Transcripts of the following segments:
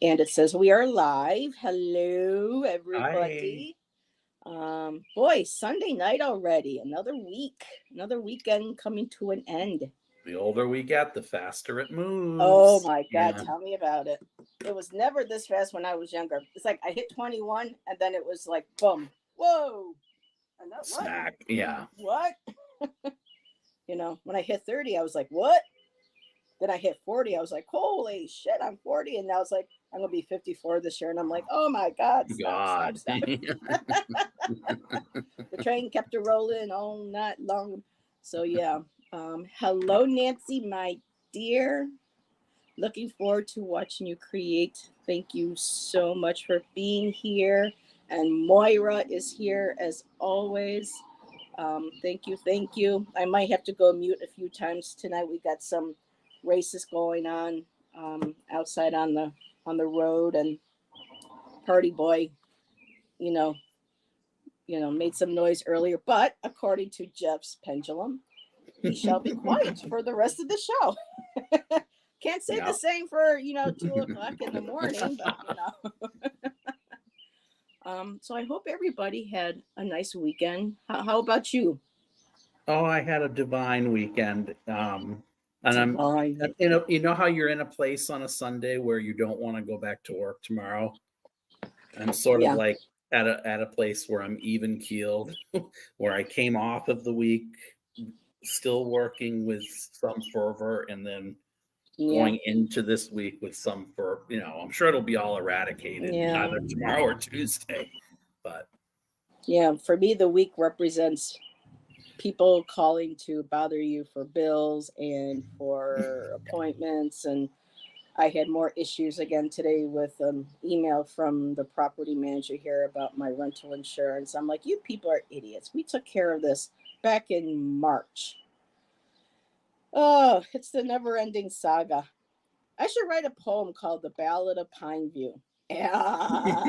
And it says we are live. Hello, Hi. everybody. Boy, Sunday night already. Another weekend coming to an end. The older we get, the faster it Oh moves. my God, Yeah. tell me about it. It was never this fast when I was younger. It's like I hit 21 and then it was like, boom, whoa. And that, what? Smack. Yeah. What? When I hit 30, I was like, what? Then I hit 40. I was like, holy shit, I'm 40. And now it's like, I'm going to be 54 this year. And I'm like, oh my God, stop, stop, God. stop. The train kept a rolling all night long. So, yeah. Hello, Nancy, my dear. Looking forward to watching you create. Thank you so much for being here. And Moira is here as always. Thank you, thank you. I might have to go mute a few times tonight. We got some races going on outside on the road, and Party Boy, you know, made some noise earlier. But according to Jeff's pendulum, he shall be quiet for the rest of the show. Can't say the Yeah. same for 2 o'clock in the morning, but So I hope everybody had a nice weekend. How about you? Oh, I had a divine weekend. And I'm, Divine. you know how you're in a place on a Sunday where you don't want to go back to work tomorrow? I'm sort of Yeah. like at a place where I'm even keeled, where I came off of the week still working with some fervor, and then Yeah. going into this week with some for I'm sure it'll be all eradicated Yeah. either tomorrow or Tuesday. But Yeah. For me, the week represents people calling to bother you for bills and for appointments. And I had more issues again today with an email from the property manager here about my rental insurance. I'm like, you people are idiots. We took care of this back in March. Oh, it's the never ending saga. I should write a poem called The Ballad of Pineview. Yeah.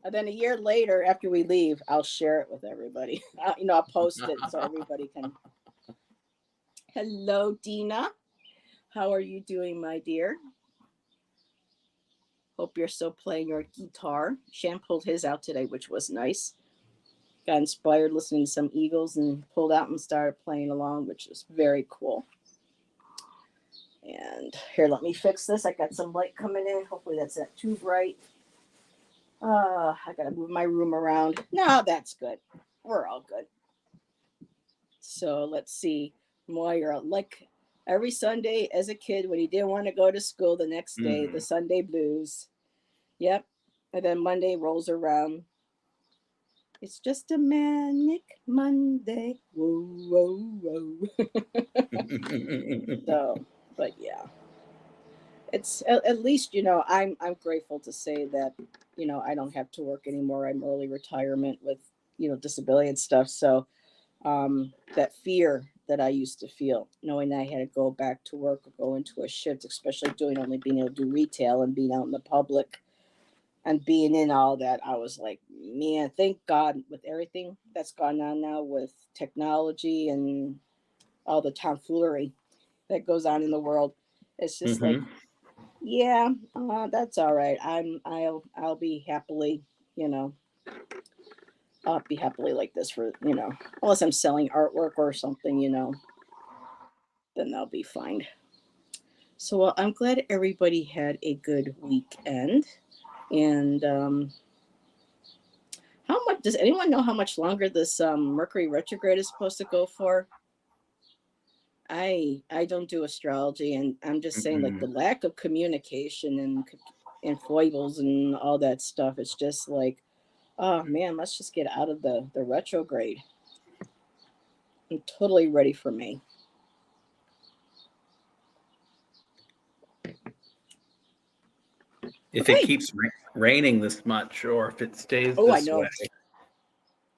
And then a year later, after we leave, I'll share it with everybody. I'll post it so everybody can. Hello, Dina. How are you doing, my dear? Hope you're still playing your guitar. Shan pulled his out today, which was nice. Got inspired listening to some Eagles and pulled out and started playing along, which was very cool. And here, let me fix this. I got some light coming in. Hopefully, that's not too bright. I gotta move my room around. No, that's good. We're all good. So let's see. Moira, like every Sunday as a kid when he didn't want to go to school the next day, the mm, Sunday blues. Yep. And then Monday rolls around. It's just a manic Monday. Whoa, whoa, whoa. So, but yeah, it's at least I'm grateful to say that I don't have to work anymore. I'm early retirement with disability and stuff. So that fear that I used to feel, knowing that I had to go back to work or go into a shift, especially doing only being able to do retail and being out in the public and being in all that, I was like, man, thank God with everything that's gone on now with technology and all the tomfoolery that goes on in the world. It's just like, hmm yeah, that's all right. I'll be happily, you know, I'll be happily like this for unless I'm selling artwork or something, then they'll be fine. So well, I'm glad everybody had a good weekend. And how much does anyone know how much longer this Mercury retrograde is supposed to go for? I don't do astrology, and I'm just saying like the mm lack of communication and foibles and all that stuff. It's just like, oh man, let's just get out of the retrograde. I'm totally ready for me. if it Okay. keeps raining this much, or if it stays Oh, I this way,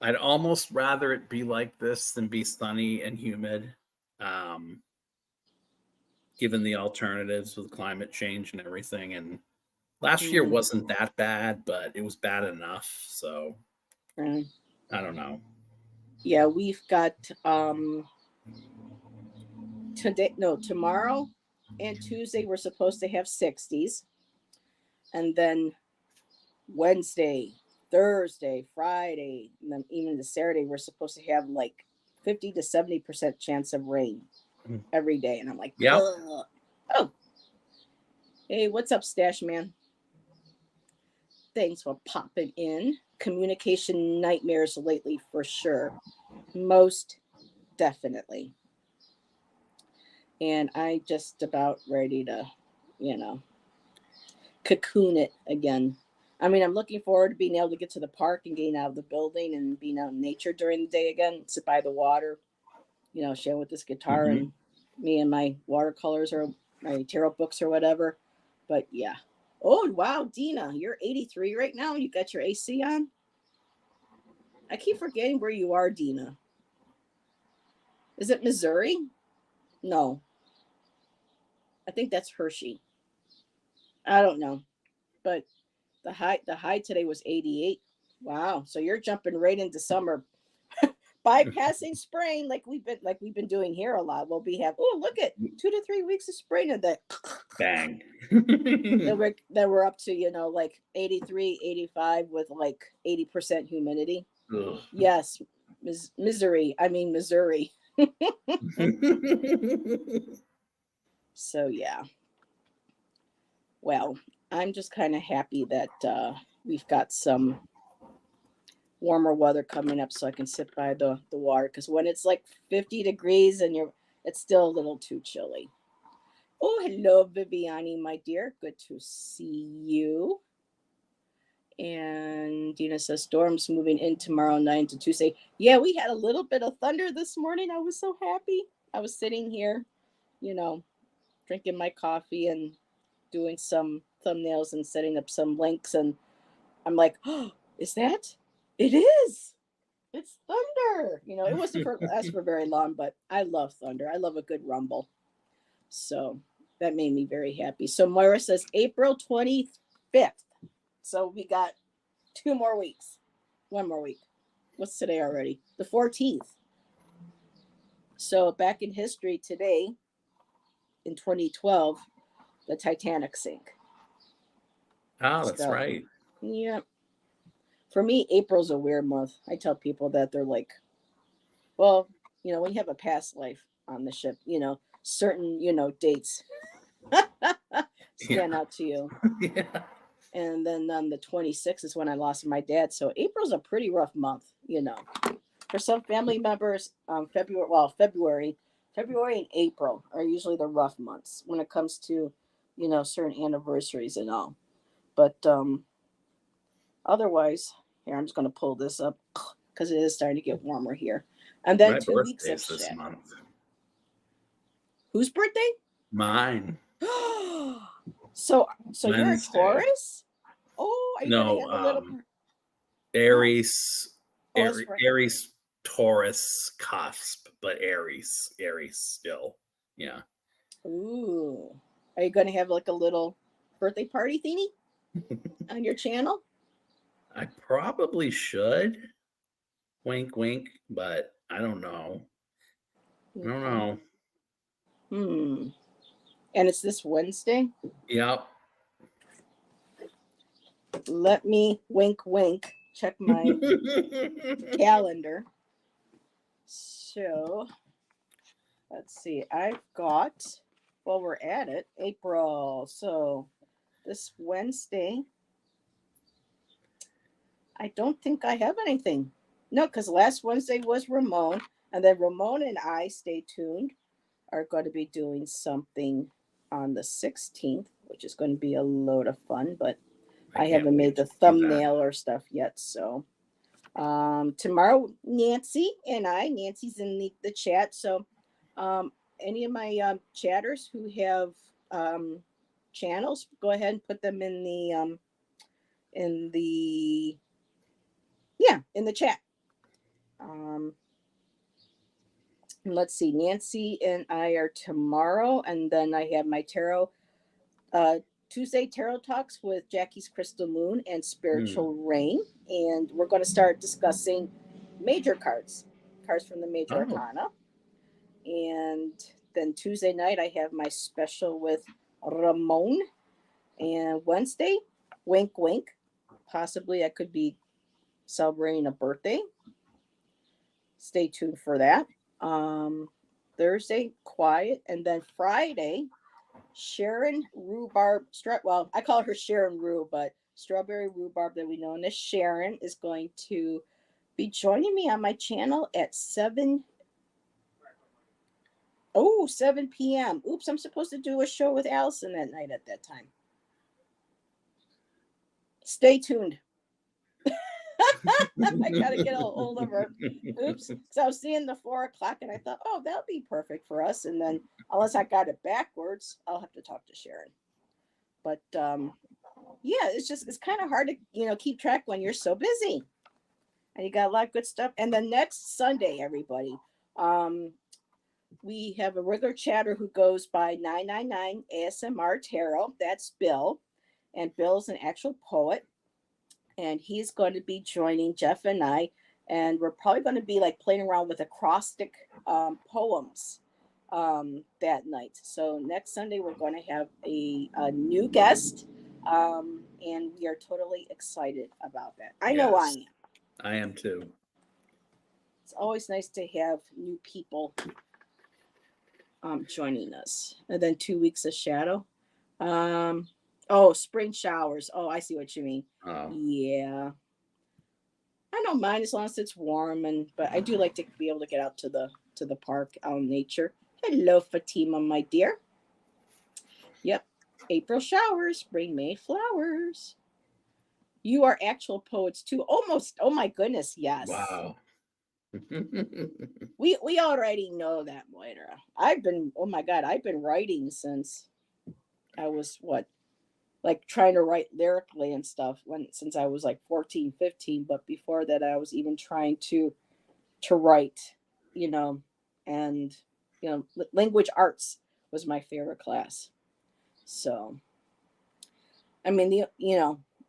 know. I'd almost rather it be like this than be sunny and humid. um Given the alternatives with climate change and everything. And last year Mm, wasn't that bad, but it was bad enough. So right. I don't know. Yeah, we've got today. No, tomorrow and Tuesday we're supposed to have 60s. And then Wednesday, Thursday, Friday, and then even the Saturday, we're supposed to have like 50 to 70% chance of rain every day. And I'm like, Yep. ugh. Oh, hey, what's up, Stash Man? Thanks for popping in. Communication nightmares lately, for sure. Most definitely. And I just about ready to, you know, cocoon it again. I mean, I'm looking forward to being able to get to the park and getting out of the building and being out in nature during the day again, sit by the water, share with this guitar Mhm. and me and my watercolors or my tarot books or whatever. But yeah. Oh, wow, Dina, you're 83 right now. You got your AC on? I keep forgetting where you are, Dina. Is it Missouri? No, I think that's Hershey. I don't know, but the high today was 88. Wow, so you're jumping right into summer, bypassing spring like we've been doing here a lot. We'll be have oh look at 2 to 3 weeks of spring and that Bang. that we're up to like 83, 85 with like 80% humidity. Ugh. Yes, misery. I mean Missouri. So yeah. Well, I'm just kind of happy that we've got some warmer weather coming up so I can sit by the water because when it's like 50 degrees and it's still a little too chilly. Oh, hello, Viviani, my dear. Good to see you. And Dina says storms moving in tomorrow night to Tuesday. Yeah, we had a little bit of thunder this morning. I was so happy. I was sitting here, you know, drinking my coffee and doing some thumbnails and setting up some links. And I'm like, oh, is that? It is. It's thunder. It wasn't for last for very long, but I love thunder. I love a good rumble. So that made me very happy. So Moira says April 25th. So we got 2 more weeks. One more week. What's today already? The 14th. So back in history today, in 2012, the Titanic sank. Oh, that's So right. yeah. For me, April's a weird month. I tell people that they're like, well, when you have a past life on the ship, certain, dates Yeah. stand out to you. Yeah. And then on the 26th is when I lost my dad. So April's a pretty rough month. For some family members, February and April are usually the rough months when it comes to, certain anniversaries and all. But otherwise, here, I'm just going to pull this up because it is starting to get warmer here. And then My 2 weeks of birthday's this shit. month. Whose birthday? Mine. So you're a Wednesday. Taurus? Oh, are you going to No, have a little? Oh, Aries, oh, that's right. Aries, Taurus cusp, but Aries still. Yeah. Ooh, are you going to have like a little birthday party thingy on your channel? I probably should. Wink, wink, but I don't know. I don't Okay. know. Hmm. And it's this Wednesday. Yep. Let me wink, wink. Check my calendar. So let's see. I've got. Well, we're at it. April. So this Wednesday, I don't think I have anything. No, because last Wednesday was Ramon, and then Ramon and I, stay tuned, are going to be doing something on the 16th, which is going to be a load of fun, but I I can't haven't wait made to the see that. thumbnail or stuff yet. So tomorrow, Nancy's in the chat. So any of my chatters who have channels, go ahead and put them in the in the chat. Um, let's see, Nancy and I are tomorrow, and then I have my tarot uh, Tuesday tarot talks with Jackie's Crystal Moon and Hmm. Spiritual Rain, and we're going to start discussing major cards from the major Oh, arcana. And then Tuesday night I have my special with Ramon, and Wednesday Wink, wink. Possibly I could be celebrating a birthday. Stay tuned for that. Um, Thursday, quiet. And then Friday, Sharon Rhubarb. Well, I call her Sharon Rue, but Strawberry Rhubarb, that we know as Sharon, is going to be joining me on my channel at 7 p.m. Oops, I'm supposed to do a show with Allison that night at that time. Stay tuned. I gotta get a hold of her. Oops. So I was seeing the 4 o'clock and I thought, oh, that'll be perfect for us. And then unless I got it backwards, I'll have to talk to Sharon. But yeah, it's kind of hard to keep track when you're so busy. And you got a lot of good stuff. And then next Sunday, everybody, we have a regular chatter who goes by 999 ASMR Tarot. That's Bill. And Bill's an actual poet. And he's going to be joining Jeff and I. And we're probably going to be like playing around with acrostic poems that night. So next Sunday, we're going to have a new guest. And we are totally excited about that. I know I am. I am too. It's always nice to have new people joining us. And then 2 weeks of shadow. Spring showers. Oh, I see what you mean. Oh. Yeah. I don't mind as long as it's warm, but I do like to be able to get out to the park, out in nature. Hello, Fatima, my dear. Yep. April showers bring May flowers. You are actual poets too. Almost. Oh my goodness, yes. Wow. We already know that, Moira. I've been writing since I was like trying to write lyrically and stuff since I was like 14, 15. But before that, I was even trying to write, and language arts was my favorite class. So, I mean,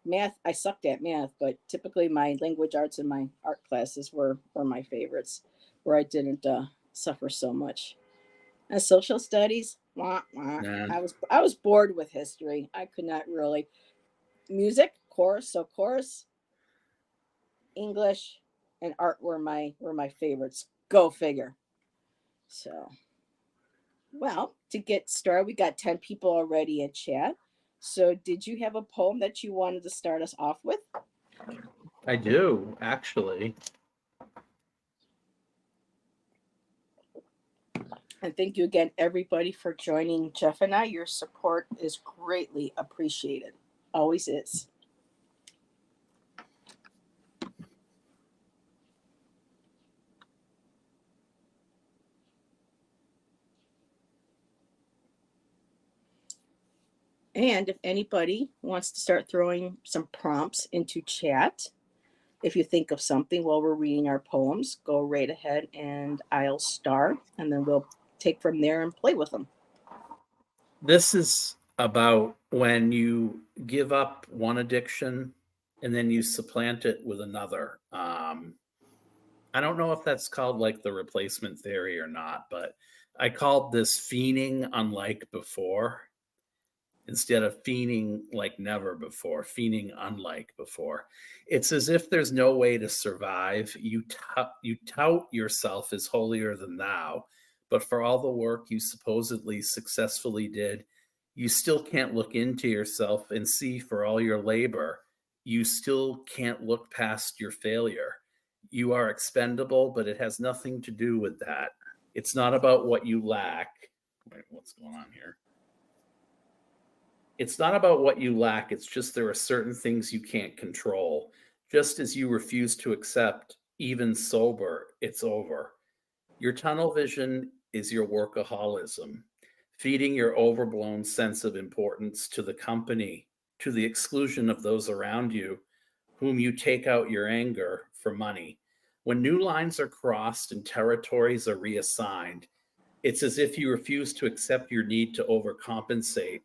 math, I sucked at math, but typically my language arts and my art classes were my favorites, where I didn't suffer so much. And social studies, wah, wah. Nah. I was bored with history. I could not really. Music, chorus, English, and art were my favorites. Go figure. So, well, to get started, we got 10 people already in chat. So, did you have a poem that you wanted to start us off with? I do, actually. And thank you again, everybody, for joining Jeff and I. Your support is greatly appreciated. Always is. And if anybody wants to start throwing some prompts into chat, if you think of something while we're reading our poems, go right ahead and I'll start, and then we'll take from there and play with them. This is about when you give up one addiction and then you supplant it with another. I don't know if that's called like the replacement theory or not, but I called this fiending unlike before instead of fiending like never before, fiending unlike before. It's as if there's no way to survive. You tout yourself as holier than thou, but for all the work you supposedly successfully did, you still can't look into yourself and see for all your labor. You still can't look past your failure. You are expendable, but it has nothing to do with that. It's not about what you lack. Wait, what's going on here? It's not about what you lack. It's just there are certain things you can't control. Just as you refuse to accept, even sober, it's over. Your tunnel vision is your workaholism, feeding your overblown sense of importance to the company, to the exclusion of those around you, whom you take out your anger for money. When new lines are crossed and territories are reassigned, it's as if you refuse to accept your need to overcompensate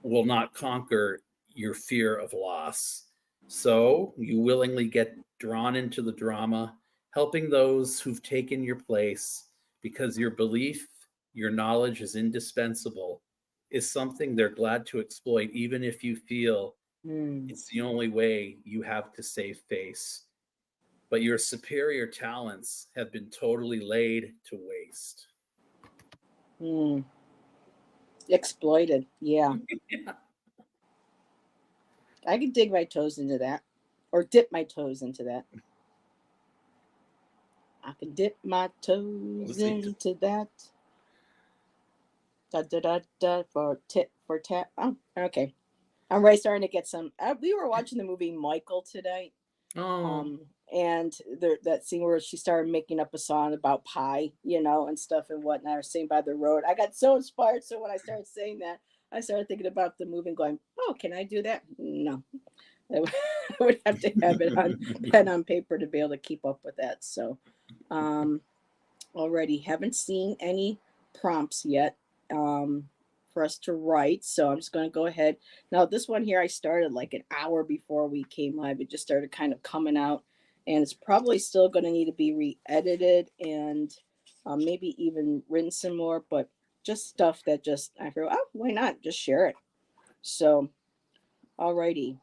will not conquer your fear of loss. So you willingly get drawn into the drama, helping those who've taken your place because your belief, your knowledge is indispensable, is something they're glad to exploit, even if you feel Mm. It's the only way you have to save face. But your superior talents have been totally laid to waste. Mm. Exploited. Yeah. Yeah. I could dig my toes into that. Or dip my toes into that. I can dip my toes Let's see. into that. Da da da da for tip for tap. Oh, okay. I'm right starting to get some. We were watching the movie Michael today, Oh. and there, that scene where she started making up a song about pie, you know, and stuff and whatnot, or sing by the road. I got so inspired. So when I started saying that, I started thinking about the movie and going, "Oh, can I do that?" No, I would have to have it on pen on paper to be able to keep up with that. So, um, already haven't seen any prompts yet for us to write. So I'm just going to go ahead. Now, this one here, I started like an hour before we came live. It just started kind of coming out, and it's probably still going to need to be re edited and maybe even written some more, but just stuff that just, I feel, oh, why not? Just share it. So, alrighty.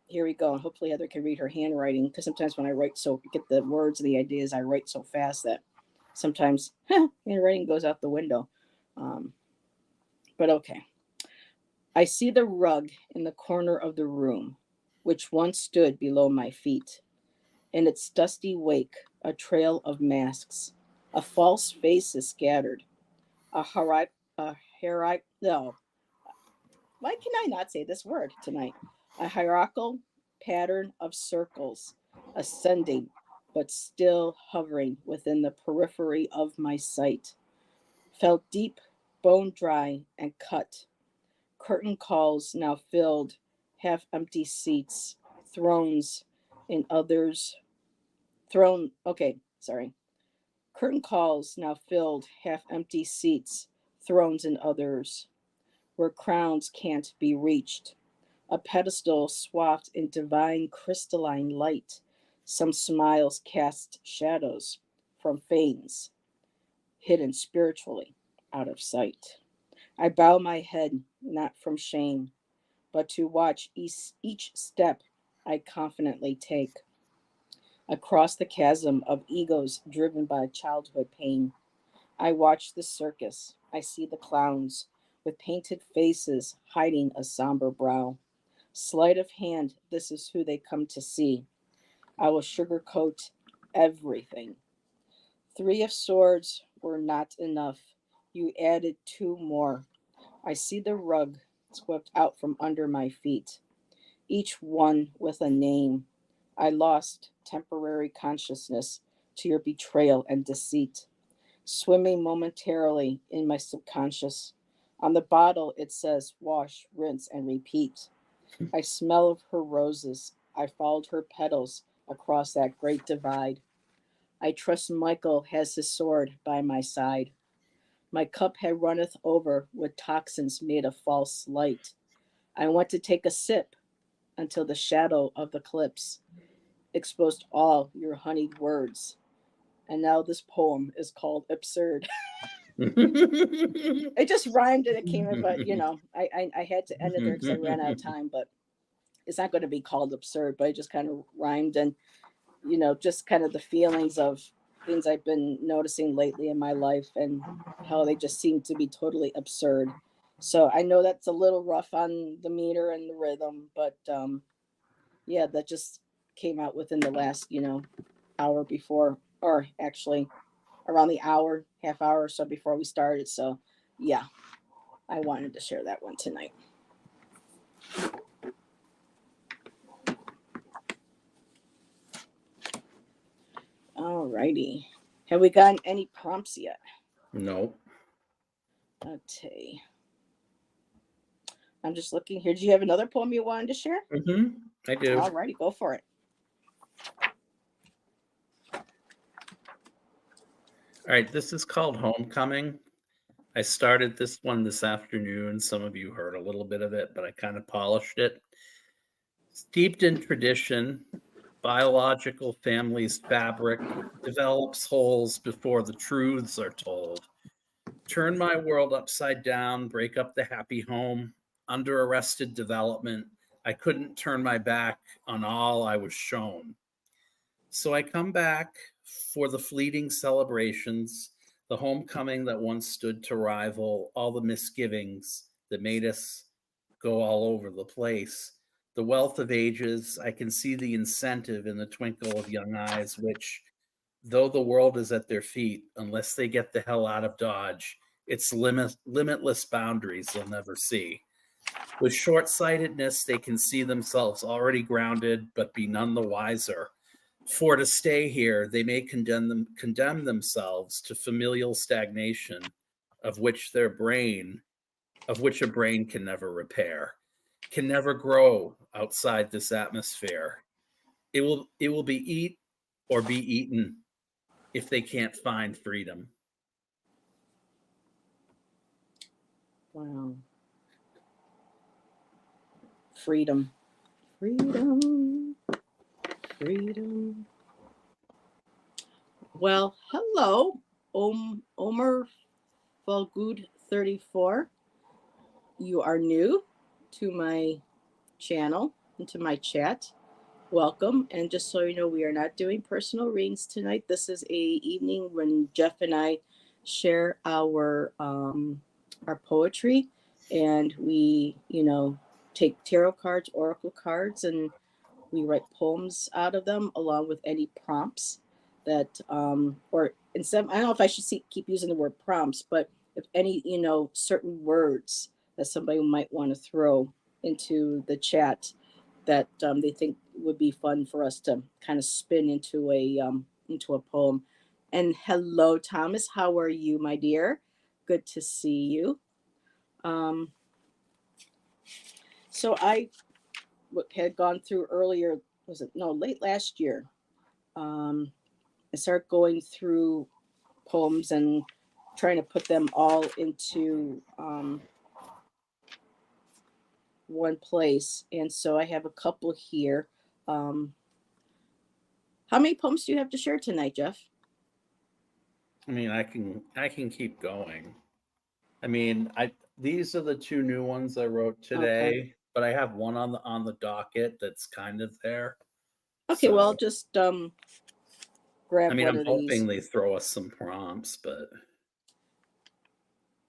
Here we go. And hopefully Heather can read her handwriting because sometimes when I write get the words and the ideas, I write so fast that sometimes handwriting goes out the window. Um, but okay. I see the rug in the corner of the room, which once stood below my feet. In its dusty wake, a trail of masks. A false face is scattered. A no, why can I not say this word tonight? A hierarchical pattern of circles, ascending, but still hovering within the periphery of my sight. Felt deep, bone dry, and cut. Curtain calls now filled, half empty seats, thrones in others. Okay, sorry. Curtain calls now filled, half empty seats, thrones in others, where crowns can't be reached. A pedestal swathed in divine crystalline light. Some smiles cast shadows from fanes, hidden spiritually out of sight. I bow my head, not from shame, but to watch each step I confidently take across the chasm of egos driven by childhood pain. I watch the circus. I see the clowns with painted faces hiding a somber brow. Sleight of hand, this is who they come to see. I will sugarcoat everything. Three of swords were not enough. You added two more. I see the rug swept out from under my feet, each one with a name. I lost temporary consciousness to your betrayal and deceit, swimming momentarily in my subconscious. On the bottle, it says wash, rinse, and repeat. I smell of her roses. I followed her petals across that great divide. I trust Michael has his sword by my side. My cup had runneth over with toxins made of false light. I went to take a sip until the shadow of the cliffs exposed all your honeyed words. And now this poem is called Absurd. It just rhymed and it came in, but you know, I had to end it there because I ran out of time. But it's not going to be called absurd, but it just kind of rhymed and you know, just kind of the feelings of things I've been noticing lately in my life and how they just seem to be totally absurd. So I know that's a little rough on the meter and the rhythm, but yeah, that just came out within the last, you know, hour before, or actually around the hour, half hour or so before we started. So yeah, I wanted to share that one tonight. All righty. Have we gotten any prompts yet? Nope. Okay. I'm just looking here. Do you have another poem you wanted to share? I do. All righty, go for it. All right, this is called Homecoming. I started this one this afternoon. Some of you heard a little bit of it, but I kind of polished it. Steeped in tradition, biological family's fabric develops holes before the truths are told. Turn my world upside down, break up the happy home, under arrested development, I couldn't turn my back on all I was shown. So I come back for the fleeting celebrations, the homecoming that once stood to rival all the misgivings that made us go all over the place. The wealth of ages, I can see the incentive in the twinkle of young eyes, which, though the world is at their feet, unless they get the hell out of Dodge, it's limitless boundaries they'll never see. With short sightedness, they can see themselves already grounded, but be none the wiser. For to stay here, they may condemn themselves to familial stagnation, of which their brain, of which a brain can never repair, can never grow outside this atmosphere. It will be eat or be eaten if they can't find freedom. Wow. Freedom. Freedom. Freedom. Well, hello, Omer Falgood 34. You are new to my channel and to my chat. Welcome. And just so you know, we are not doing personal readings tonight. This is a evening when Jeff and I share our poetry, and we, take tarot cards, oracle cards, and we write poems out of them along with any prompts that or instead, I don't know if I should keep using the word prompts, but if any, certain words that somebody might want to throw into the chat that they think would be fun for us to kind of spin into a poem. And hello, Thomas, how are you, my dear? Good to see you. um, so I had gone through earlier, was it no, late last year. um, I started going through poems and trying to put them all into one place. And so I have a couple here. Um, how many poems do you have to share tonight, Jeff? I mean, I can keep going. I mean, I these are the two new ones I wrote Okay. today, but I have one on the docket that's kind of there. Okay, well, I'll So, just I grab mean, one I'm of these. hoping they throw us some prompts, but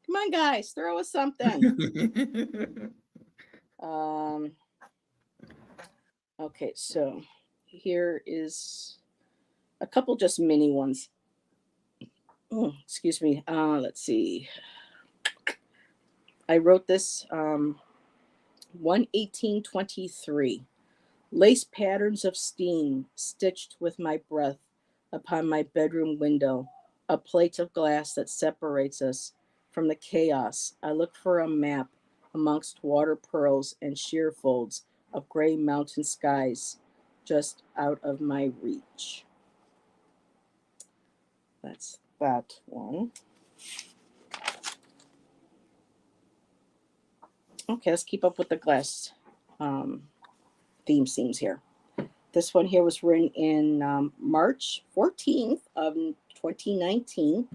Come on, guys, throw us something. Um, okay, so here is a couple just mini ones. Oh, excuse me. Let's see. I wrote this 1/18/23. Lace patterns of steam stitched with my breath upon my bedroom window, a plate of glass that separates us from the chaos. I look for a map amongst water pearls and sheer folds of gray mountain skies just out of my reach. That's that one. Okay, let's keep up with the glass um, theme seams here. This one here was written in March 14th of 2019.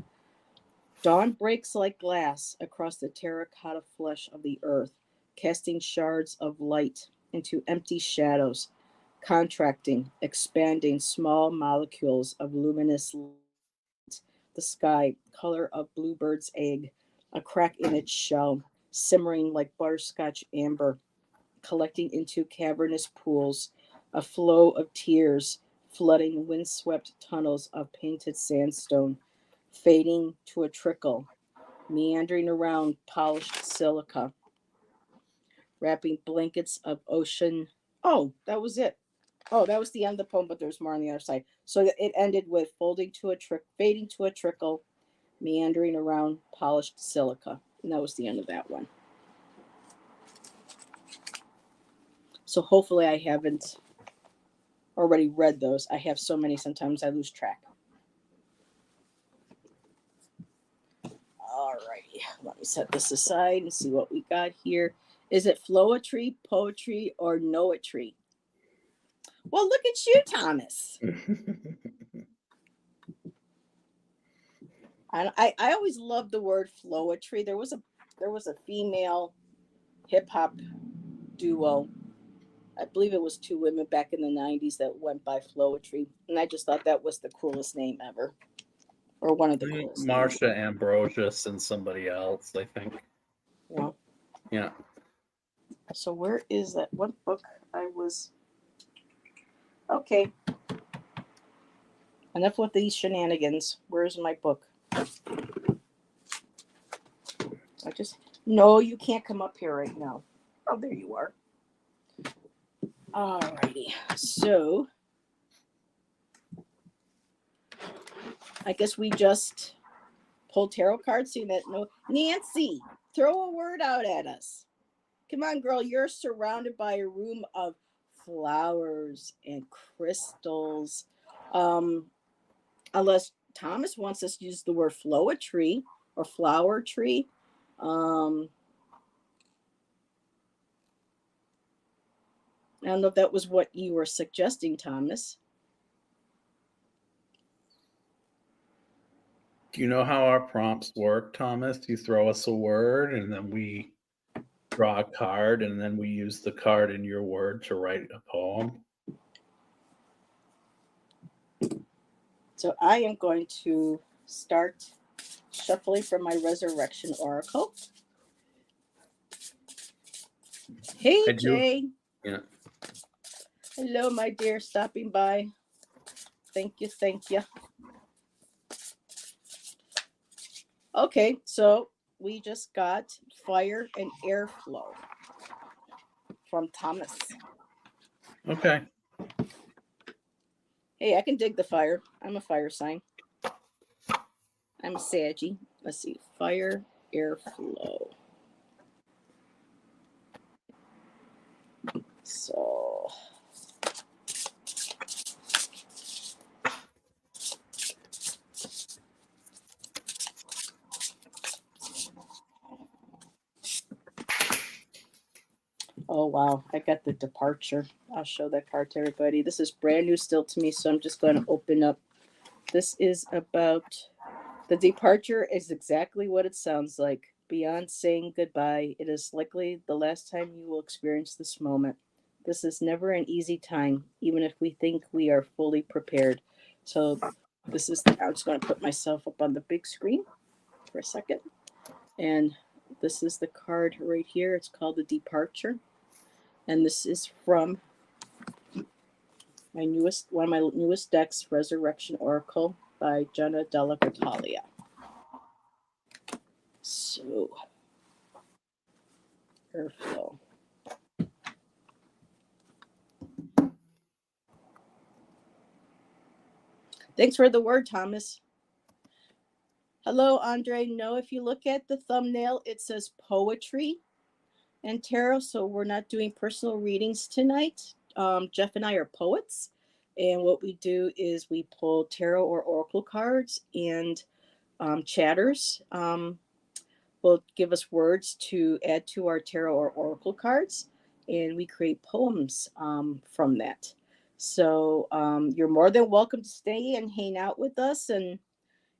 Dawn breaks like glass across the terracotta flesh of the earth, casting shards of light into empty shadows, contracting, expanding small molecules of luminous light. The sky, color of bluebird's egg, a crack in its shell, simmering like butterscotch amber, collecting into cavernous pools, a flow of tears flooding windswept tunnels of painted sandstone, fading to a trickle, meandering around polished silica, wrapping blankets of ocean. Oh, that was it. Oh, that was the end of the poem, but there's more on the other side. So it ended with fading to a trickle, meandering around polished silica. And that was the end of that one. So hopefully I haven't already read those. I have so many, sometimes I lose track. All righty, let me set this aside and see what we got here. Is it flowetry, poetry, or noetry? Well, look at you, Thomas. I always loved the word flowetry. There was a female hip hop duo I believe it was two women back in the 90s that went by Floetry. And I just thought that was the coolest name ever. Or one of the coolest names. Marsha Ambrosius and somebody else, I think. Yeah. Yeah. So where is that? What book I was... Okay. Enough with these shenanigans. Where's my book? I just... No, you can't come up here right now. Oh, there you are. Alrighty. So... I guess we just pulled tarot cards, seeing that no... Nancy, throw a word out at us. Come on, girl. You're surrounded by a room of flowers and crystals. Unless Thomas wants us to use the word floetry or flower tree. I don't know if that was what you were suggesting, Thomas. Do you know how our prompts work, Thomas? You throw us a word and then we draw a card and then we use the card in your word to write a poem. So I am going to start shuffling from my Resurrection Oracle. Hey, Jay. Yeah. Hello, my dear, stopping by. Thank you, thank you. Okay, so we just got fire and airflow from Thomas. Okay. Hey, I can dig the fire. I'm a fire sign. I'm a Saggy. Let's see. Fire, airflow. So... Oh, wow. I got the departure. I'll show that card to everybody. This is brand new still to me, so I'm just going to open up. This is about... The departure is exactly what it sounds like. Beyond saying goodbye, it is likely the last time you will experience this moment. This is never an easy time, even if we think we are fully prepared. So this is I'm just going to put myself up on the big screen for a second. And this is the card right here. It's called the Departure. And this is from one of my newest decks, Resurrection Oracle by Jenna Della Battaglia. So, airflow. Thanks for the word, Thomas. Hello, Andre. No, if you look at the thumbnail, it says poetry and tarot. So we're not doing personal readings tonight. Jeff and I are poets. And what we do is we pull tarot or oracle cards, and chatters will give us words to add to our tarot or oracle cards. And we create poems from that. So you're more than welcome to stay and hang out with us. And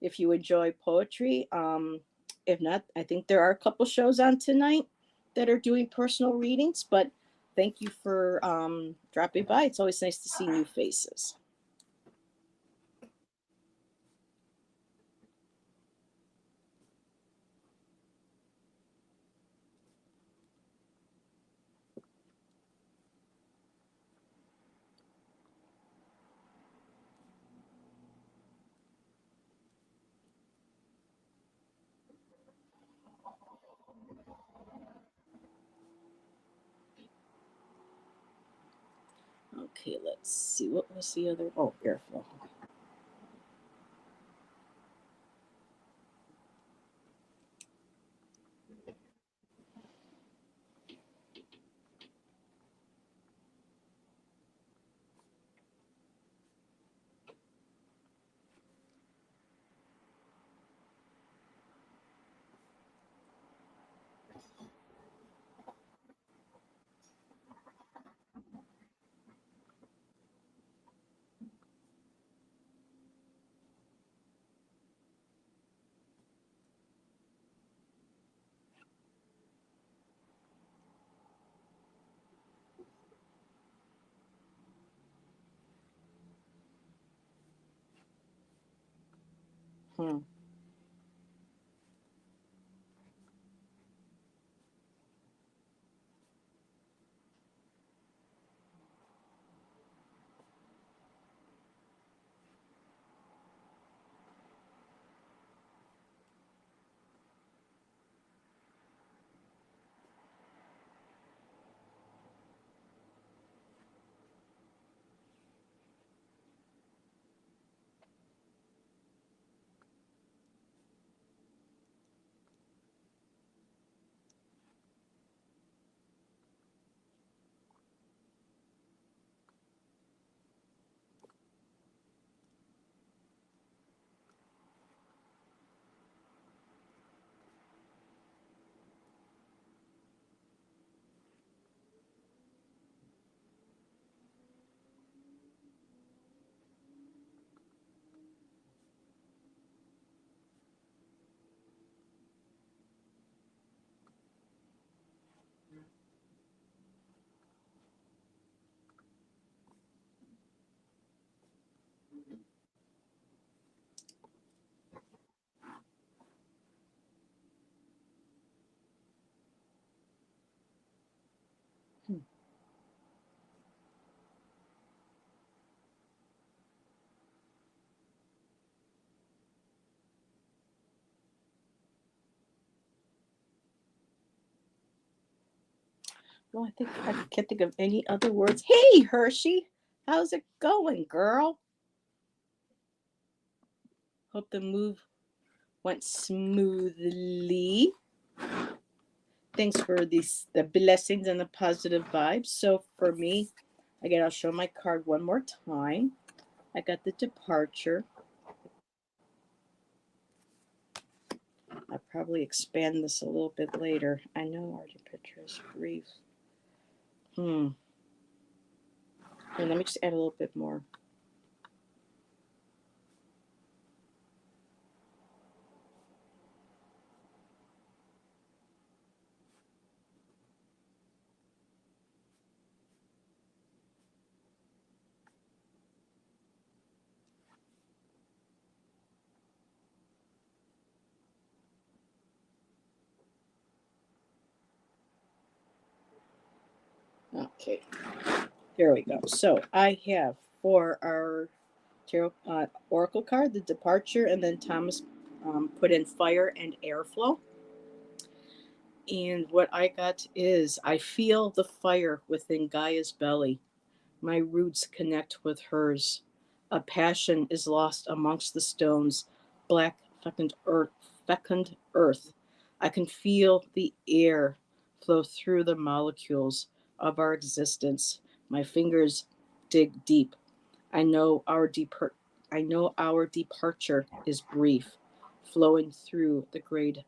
if you enjoy poetry, if not, I think there are a couple shows on tonight that are doing personal readings. But thank you for dropping by. It's always nice to see new faces. Okay, let's see. What was the other? Oh, airflow. Hmm. Hmm. Well, I can't think of any other words. Hey, Hershey, how's it going, girl? Hope the move went smoothly. Thanks for the blessings and the positive vibes. So for me, again, I'll show my card one more time. I got the departure. I'll probably expand this a little bit later. I know our departure is brief. And let me just add a little bit more. Okay, here we go. So I have for our tarot oracle card the departure, and then Thomas put in fire and airflow. And what I got is I feel the fire within Gaia's belly. My roots connect with hers. A passion is lost amongst the stones, black fecund earth. I can feel the air flow through the molecules of our existence. My fingers dig deep. I know I know our departure is brief, flowing through the grayed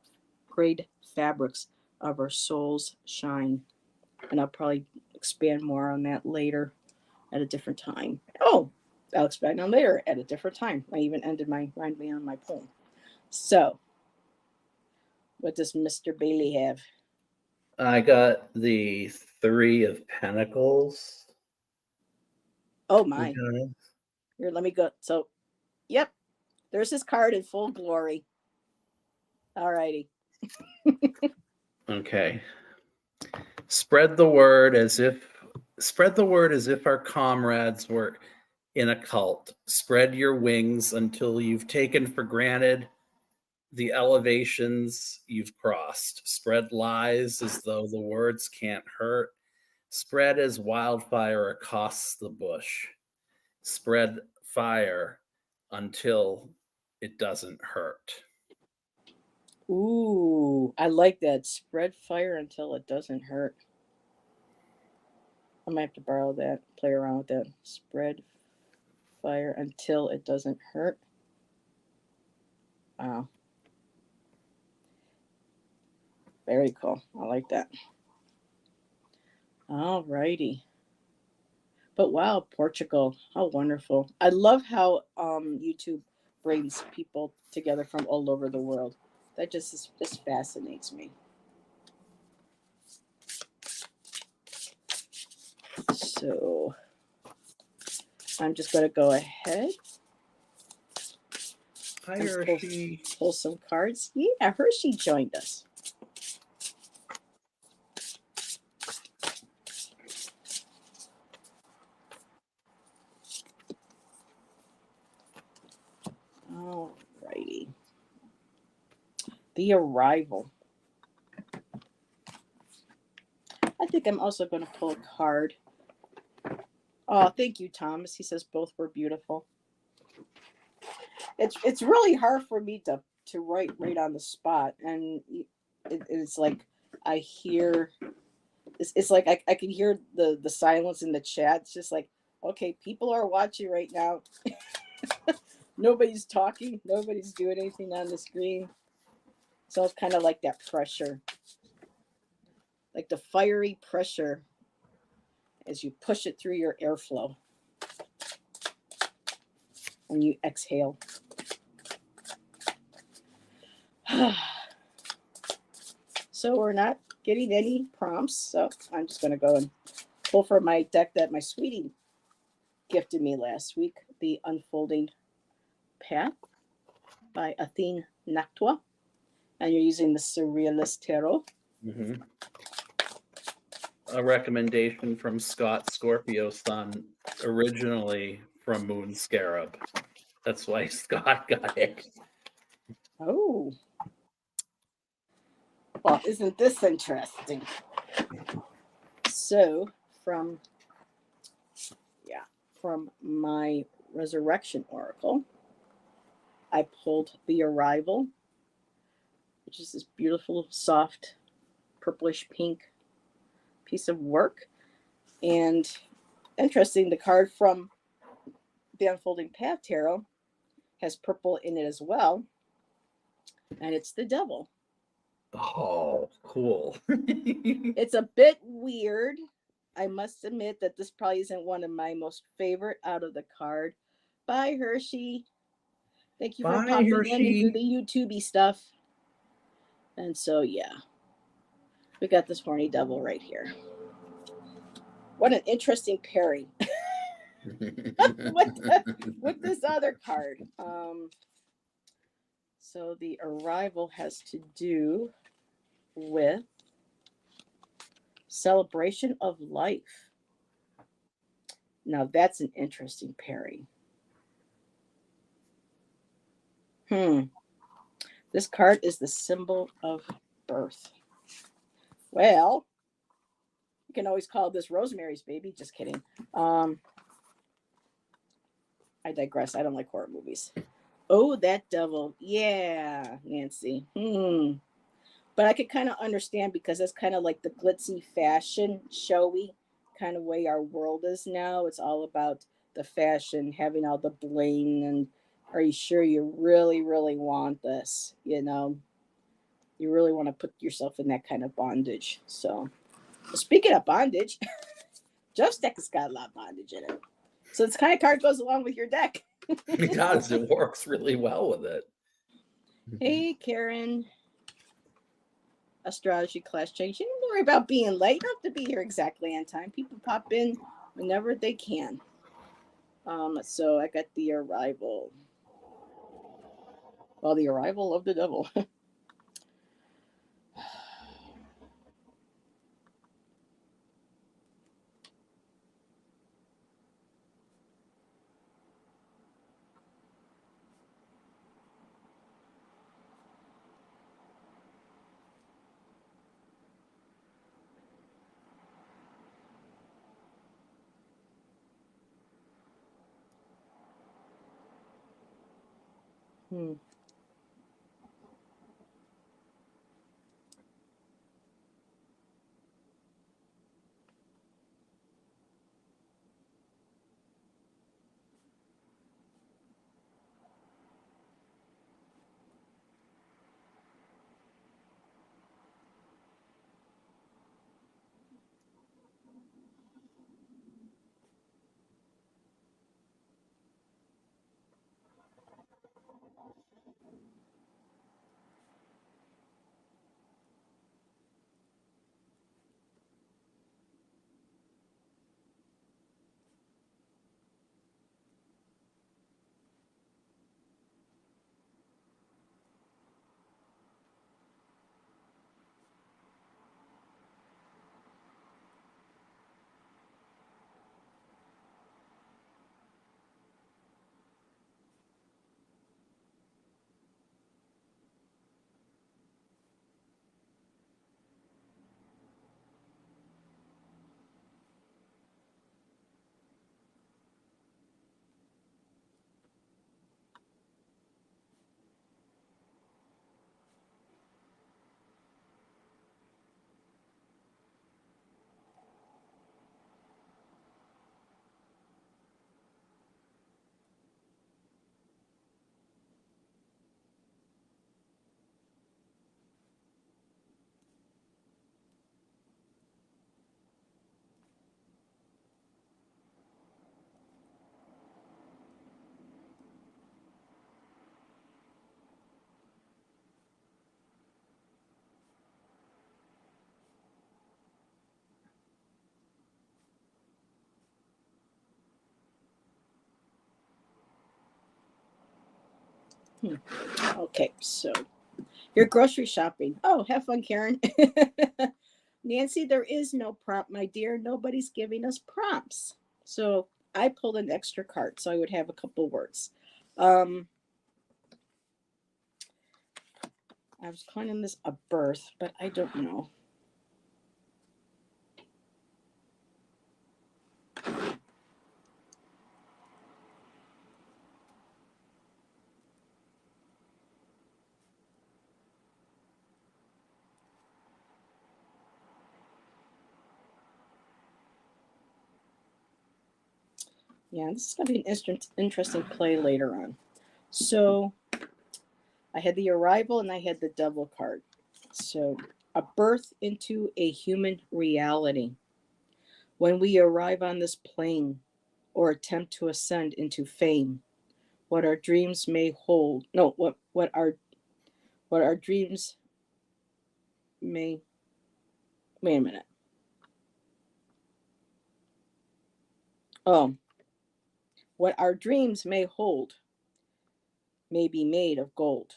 fabrics of our soul's shine. And I'll probably expand more on that later at a different time. Oh, I'll expand on later at a different time. I even ended my rhymed me on my poem. So, what does Mr. Bailey have? I got the Three of Pentacles. Oh my. Okay. Here, let me go. So, yep, there's his card in full glory. All righty. Okay. Spread the word as if our comrades were in a cult. Spread your wings until you've taken for granted the elevations you've crossed. Spread lies as though the words can't hurt. Spread as wildfire accosts the bush. Spread fire until it doesn't hurt. Ooh, I like that. Spread fire until it doesn't hurt. I might have to borrow that, play around with that. Spread fire until it doesn't hurt. Wow. Very cool. I like that. All righty. But wow, Portugal, how wonderful. I love how YouTube brings people together from all over the world. That just fascinates me. So I'm just going to go ahead. Hi, Let's Hershey. pull some cards. Yeah, Hershey joined us. All righty. The Arrival. I think I'm also going to pull a card. Oh, thank you, Thomas. He says both were beautiful. It's really hard for me to write right on the spot, and it's like I hear. It's like I can hear the silence in the chat. It's just like, okay, people are watching right now. Nobody's talking. Nobody's doing anything on the screen. So it's kind of like that pressure, like the fiery pressure as you push it through your airflow when you exhale. So we're not getting any prompts. So I'm just going to go and pull from my deck that my sweetie gifted me last week, The Unfolding Path by Athene Naktua. And you're using the Surrealist Tarot. Mm-hmm. A recommendation from Scott Scorpio Sun, originally from Moon Scarab. That's why Scott got it. Oh. Well, isn't this interesting? So from my Resurrection Oracle, I pulled The Arrival, which is this beautiful, soft, purplish pink piece of work. And interesting, the card from the Unfolding Path Tarot has purple in it as well. And it's the Devil. Oh, cool. It's a bit weird. I must admit that this probably isn't one of my most favorite out of the card. Bye, Hershey. Thank you for Bye, popping Hershey. in and do the YouTubey stuff. And so, yeah, we got this horny devil right here. What an interesting pairing with this other card. So the Arrival has to do with celebration of life. Now that's an interesting pairing. This card is the symbol of birth. Well, you can always call this Rosemary's Baby. Just kidding. I digress. I don't like horror movies. Oh, that devil. Yeah, Nancy. But I could kind of understand because that's kind of like the glitzy fashion, showy kind of way our world is now. It's all about the fashion, having all the bling, and are you sure you really, really want this? You know, you really want to put yourself in that kind of bondage. So, speaking of bondage, Jeff's deck has got a lot of bondage in it. So this kind of card goes along with your deck. It does. It works really well with it. Hey, Karen. Astrology class change. You don't worry about being late. You don't have to be here exactly on time. People pop in whenever they can. So I got the Arrival. Well, the Arrival of the Devil. Hmm. Okay, so you're grocery shopping. Oh, have fun, Karen. Nancy, there is no prompt, my dear. Nobody's giving us prompts. So I pulled an extra card so I would have a couple words. I was calling this a birth, but I don't know. Yeah, this is going to be an interesting play later on. So I had the arrival and I had the devil card. So a birth into a human reality. When we arrive on this plane or attempt to ascend into fame, what our dreams may hold. No, what our dreams may. Wait a minute. Oh, what our dreams may hold may be made of gold.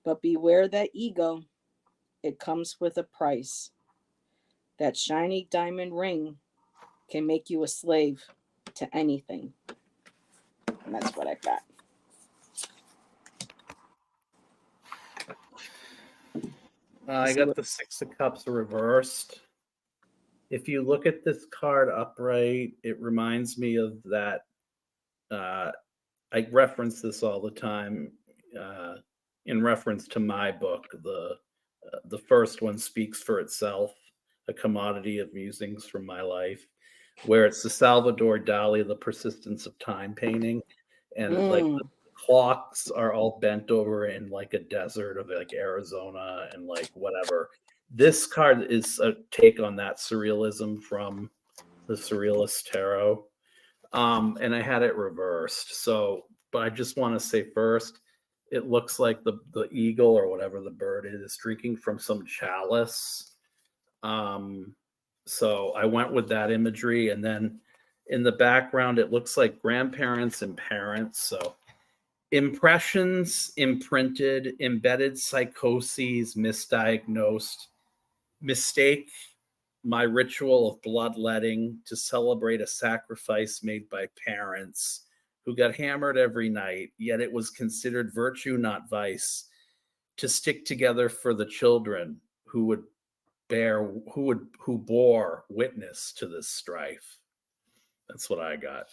But beware that ego, it comes with a price. That shiny diamond ring can make you a slave to anything. And that's what I got. I got the Six of Cups reversed. If you look at this card upright, it reminds me of that. I reference this all the time in reference to my book. The first one speaks for itself, a commodity of musings from my life, where it's the Salvador Dali, The Persistence of Time painting, and like the clocks are all bent over in like a desert of like Arizona and like whatever. This card is a take on that surrealism from the Surrealist Tarot. And I had it reversed. So, but I just want to say first, it looks like the eagle or whatever the bird is drinking from some chalice. So I went with that imagery, and then in the background, it looks like grandparents and parents. So impressions, imprinted, embedded psychoses, misdiagnosed, mistake my ritual of bloodletting to celebrate a sacrifice made by parents who got hammered every night, yet it was considered virtue, not vice, to stick together for the children who bore witness to this strife. That's what I got.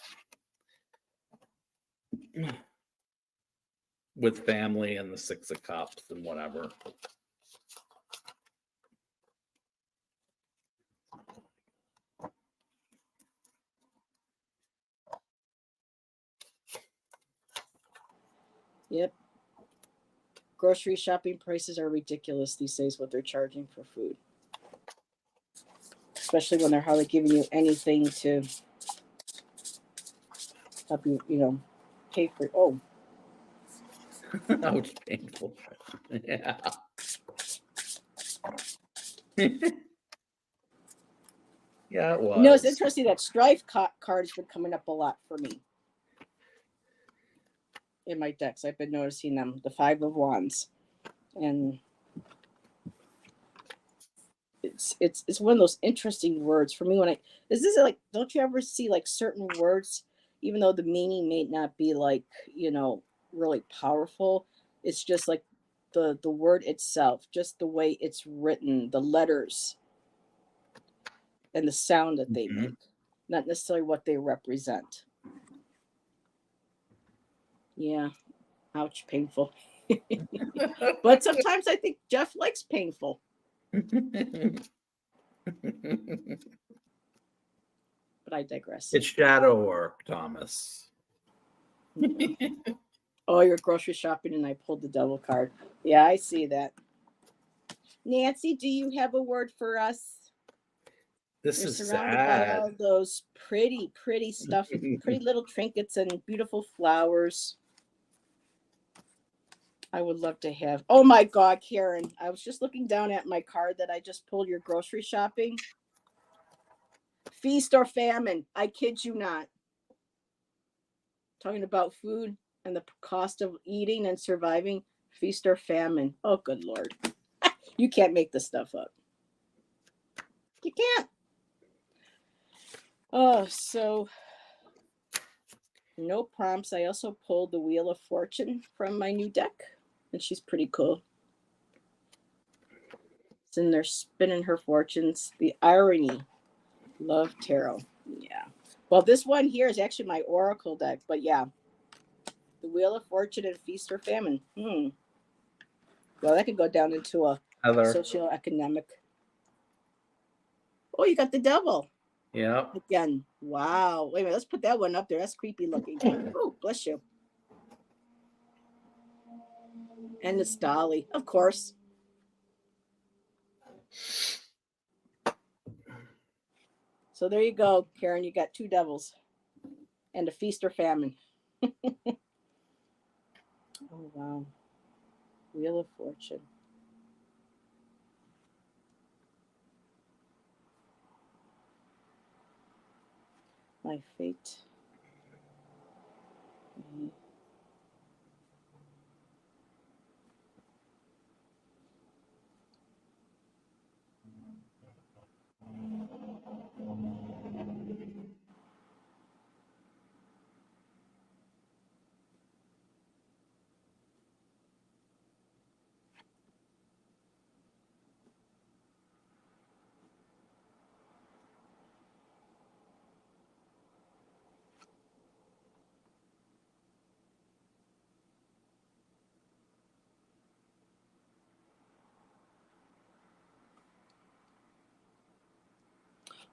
With family and the Six of Cups and whatever. Yep. Grocery shopping prices are ridiculous these days, what they're charging for food. Especially when they're hardly giving you anything to help you, pay for. Oh. Ouch, painful. Yeah. Yeah, it was. It's interesting that strife card's been coming up a lot for me in my decks. I've been noticing them, the Five of Wands, and it's one of those interesting words for me. Is this like, don't you ever see like certain words, even though the meaning may not be like really powerful, it's just like the word itself, just the way it's written, the letters and the sound that they make, not necessarily what they represent. Yeah. Ouch, painful. But sometimes I think Jeff likes painful. But I digress. It's shadow work, Thomas. Oh, you're grocery shopping and I pulled the devil card. Yeah, I see that. Nancy, do you have a word for us? You're surrounded sad. by all those pretty stuff, pretty little trinkets and beautiful flowers. I would love to have. Oh my God, Karen. I was just looking down at my card that I just pulled. Your grocery shopping. Feast or famine. I kid you not. Talking about food. and the cost of eating and surviving, feast or famine. Oh, good Lord. You can't make this stuff up. You can't. Oh, so no prompts. I also pulled the Wheel of Fortune from my new deck, and she's pretty cool. It's in there spinning her fortunes. The irony. Love tarot. Yeah. Well, this one here is actually my oracle deck, but yeah. The Wheel of Fortune and Feast or Famine. Well, that could go down into a Heather. socioeconomic. Oh, you got the devil. Yeah. Again. Wow. Wait a minute. Let's put that one up there. That's creepy looking. Oh, bless you. And it's Dolly, of course. So there you go, Karen. You got two devils and a feast or famine. Oh, wow. Wheel of Fortune. My fate.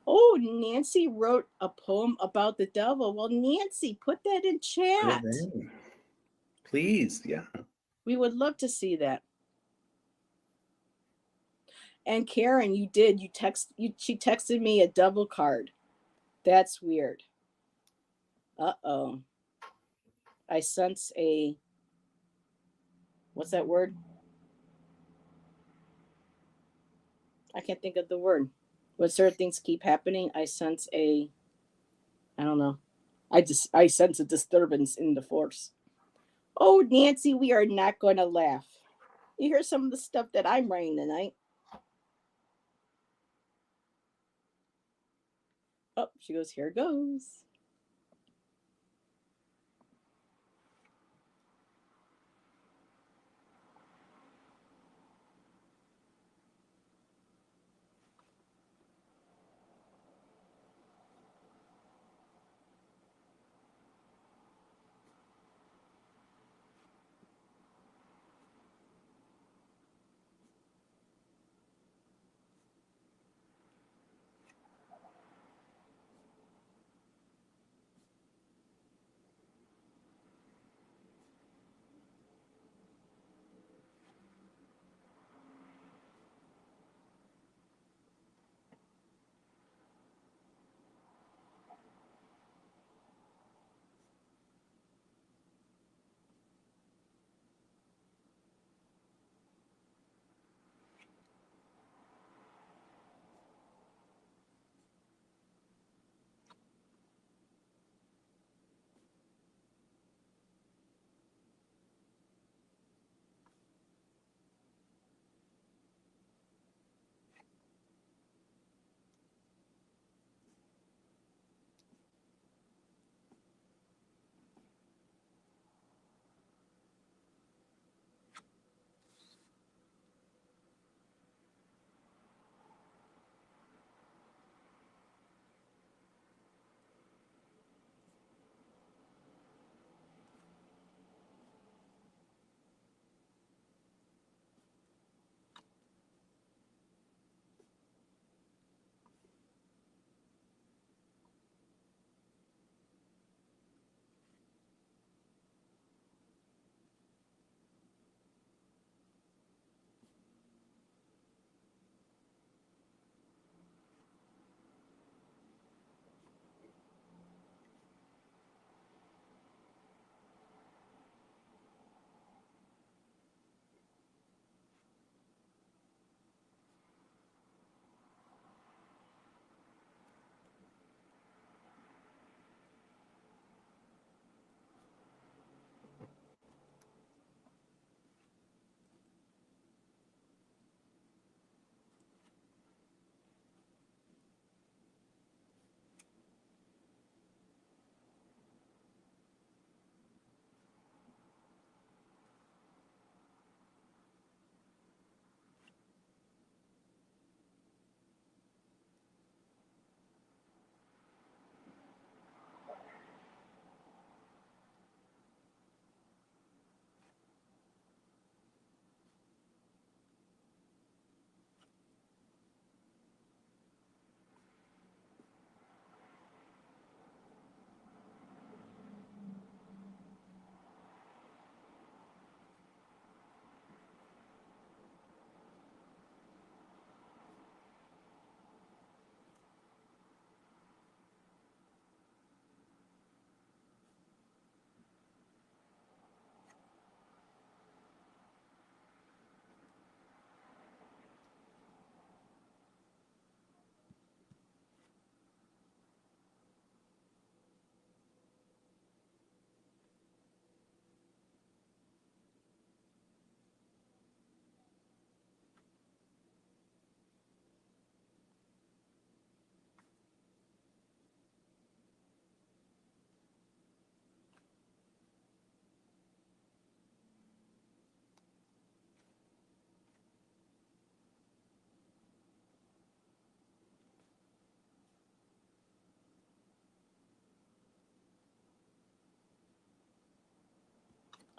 Oh, Nancy wrote a poem about the devil. Well, Nancy, put that in chat. Please, yeah. We would love to see that. And Karen, you did. She texted me a devil card. That's weird. Uh-oh. I sense a, what's that word? I can't think of the word. When certain things keep happening, I sense a, I don't know. I sense a disturbance in the force. Oh, Nancy, we are not going to laugh. You hear some of the stuff that I'm writing tonight. Oh, she goes, here goes.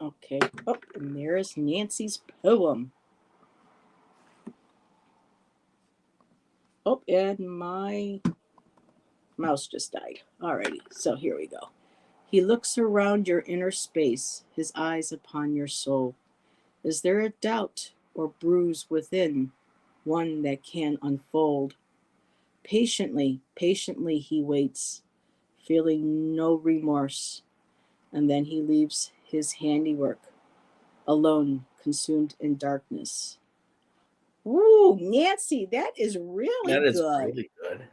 Okay. Oh, and there's Nancy's poem. Oh, and my mouse just died. Alrighty, so here we go. He looks around your inner space, his eyes upon your soul. Is there a doubt or bruise within, one that can unfold? Patiently, patiently he waits, feeling no remorse, and then he leaves his handiwork, alone, consumed in darkness. Ooh, Nancy, that is really That is good. really good.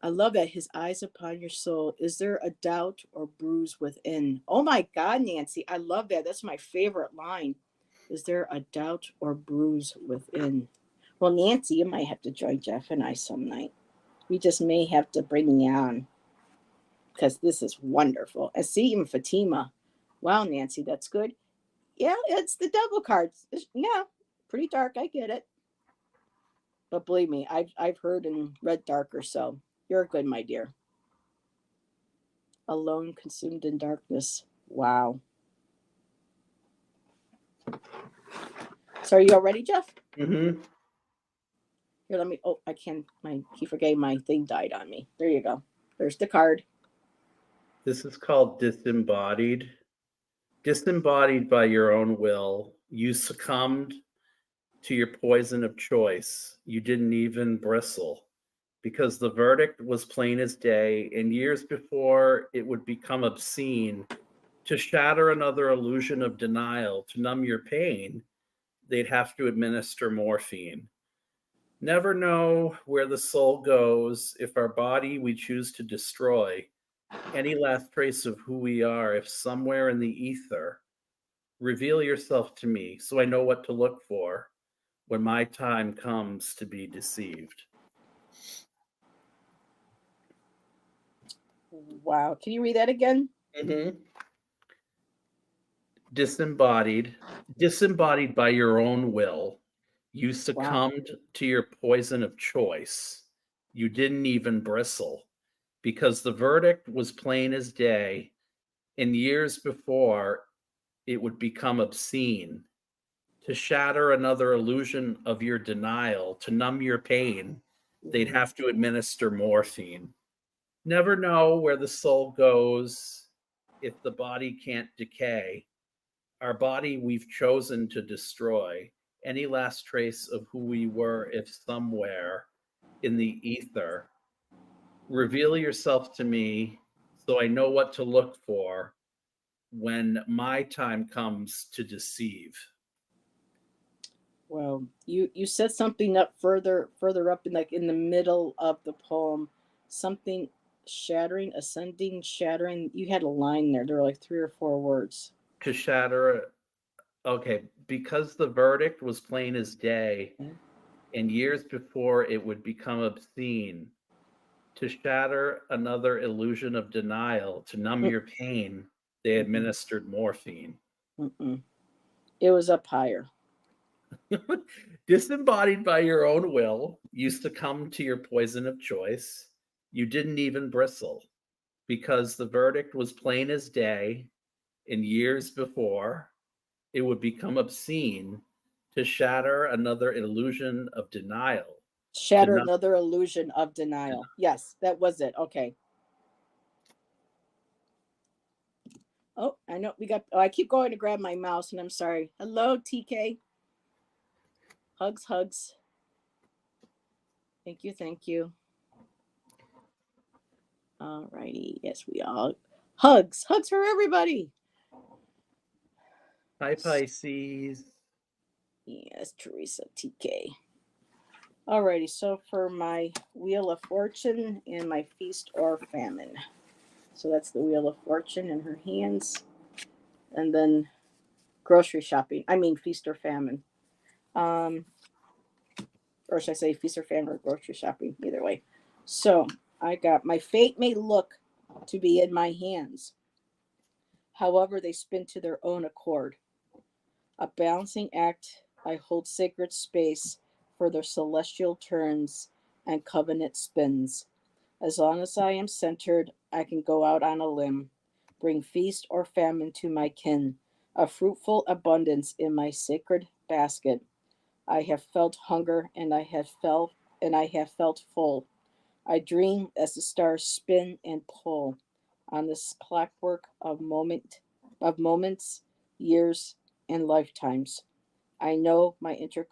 I love that. His eyes upon your soul. Is there a doubt or bruise within? Oh my God, Nancy, I love that. That's my favorite line. Is there a doubt or bruise within? Well, Nancy, you might have to join Jeff and I some night. We just may have to bring you on because this is wonderful. And see, even Fatima. Wow, Nancy, that's good. Yeah, it's the devil cards. Yeah, pretty dark. I get it. But believe me, I've heard and read darker, so you're good, my dear. Alone, consumed in darkness. Wow. So are you all ready, Jeff? Mm-hmm. Here, let me. Oh, I can't. He forgave my thing died on me. There you go. There's the card. This is called disembodied. Disembodied by your own will, you succumbed to your poison of choice. You didn't even bristle because the verdict was plain as day, and years before it would become obscene to shatter another illusion of denial, to numb your pain, they'd have to administer morphine. Never know where the soul goes if our body we choose to destroy. Any last trace of who we are, if somewhere in the ether, reveal yourself to me so I know what to look for when my time comes to be deceived. Wow. Can you read that again? Mm-hmm. Disembodied, disembodied by your own will, you Wow. succumbed to your poison of choice. You didn't even bristle because the verdict was plain as day, and years before it would become obscene. To shatter another illusion of your denial, to numb your pain, they'd have to administer morphine. Never know where the soul goes if the body can't decay. Our body we've chosen to destroy. Any last trace of who we were, if somewhere in the ether. Reveal yourself to me so I know what to look for when my time comes to deceive. Well, you said something up further up in in the middle of the poem, something shattering, ascending, shattering. You had a line there. There were like three or four words. To shatter, okay, because the verdict was plain as day, Okay. and years before it would become obscene. To shatter another illusion of denial, to numb your pain, they Mm-mm, administered morphine. mm-mm. It was up higher. Disembodied by your own will, you succumbed to your poison of choice. You didn't even bristle because the verdict was plain as day, and years before it would become obscene to shatter another illusion of denial. To Shatter numb, another illusion of denial. Yes, that was it. Okay. Oh, I know we got. Oh, I keep going to grab my mouse, and I'm sorry. Hello, TK. Hugs, hugs. Thank you, thank you. All righty. Yes, we all hugs, hugs for everybody. hi, Pisces. Yes, Teresa, TK. Alrighty, so for my Wheel of Fortune and my Feast or Famine. So that's the Wheel of Fortune in her hands. And then grocery shopping. I mean, Feast or Famine. Um, or should I say Feast or Famine or grocery shopping? Either way. So I got my fate may look to be in my hands. However, they spin to their own accord. A balancing act, I hold sacred space for their celestial turns and covenant spins. As long as I am centered, I can go out on a limb. bring feast or famine to my kin, a fruitful abundance in my sacred basket. I have felt hunger and I have felt full. I dream as the stars spin and pull on this clockwork of moments, years, and lifetimes. I know my inner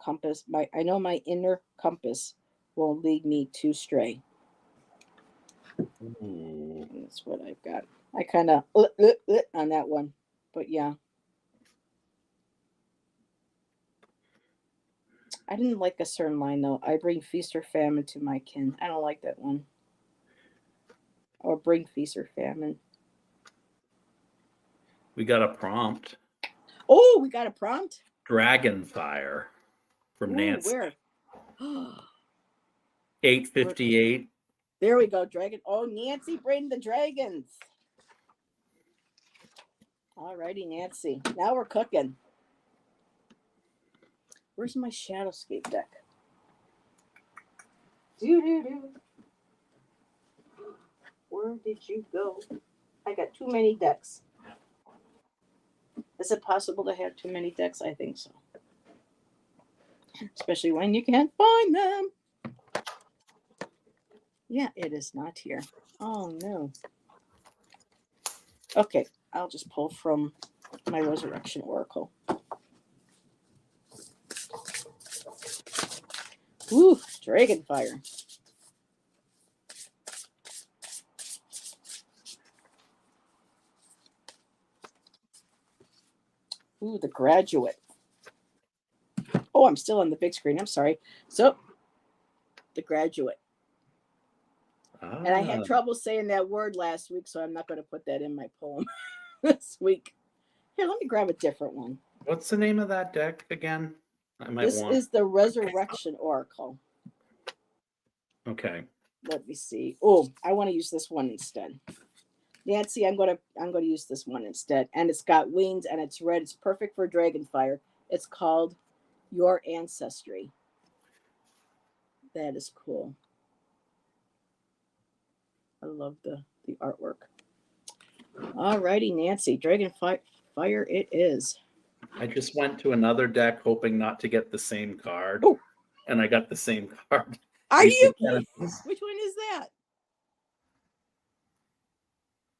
compass won't lead me to stray. Ooh. That's what I've got. I kind of on that one, but yeah, I didn't like a certain line though. I bring feast or famine to my kin. I don't like that one. Or bring feast or famine. We got a prompt. Oh, we got a prompt. Dragon Fire from Ooh, Nancy. where? 858. There we go, dragon. Oh, Nancy, bring the dragons. All righty, Nancy. Now we're cooking. Where's my Shadowscape deck? Do. Where did you go? I got too many decks. Is it possible to have too many decks? I think so. Especially when you can't find them. Yeah, it is not here. Oh, no. Okay, I'll just pull from my Resurrection Oracle. Ooh, Dragonfire. Ooh, The Graduate. Oh, I'm still on the big screen. I'm sorry. So, The Graduate. And I had trouble saying that word last week, so I'm not going to put that in my poem this week. Here, let me grab a different one. What's the name of that deck again? This is the Resurrection Oracle. Okay. Let me see. Oh, I want to use this one instead. Nancy, I'm gonna use this one instead. And it's got wings and it's red. It's perfect for Dragonfire. It's called Your Ancestry. That is cool. I love the artwork. All righty, Nancy. Dragonfire it is. I just went to another deck hoping not to get the same card. Oh. And I got the same card. Are you kidding? Which one is that?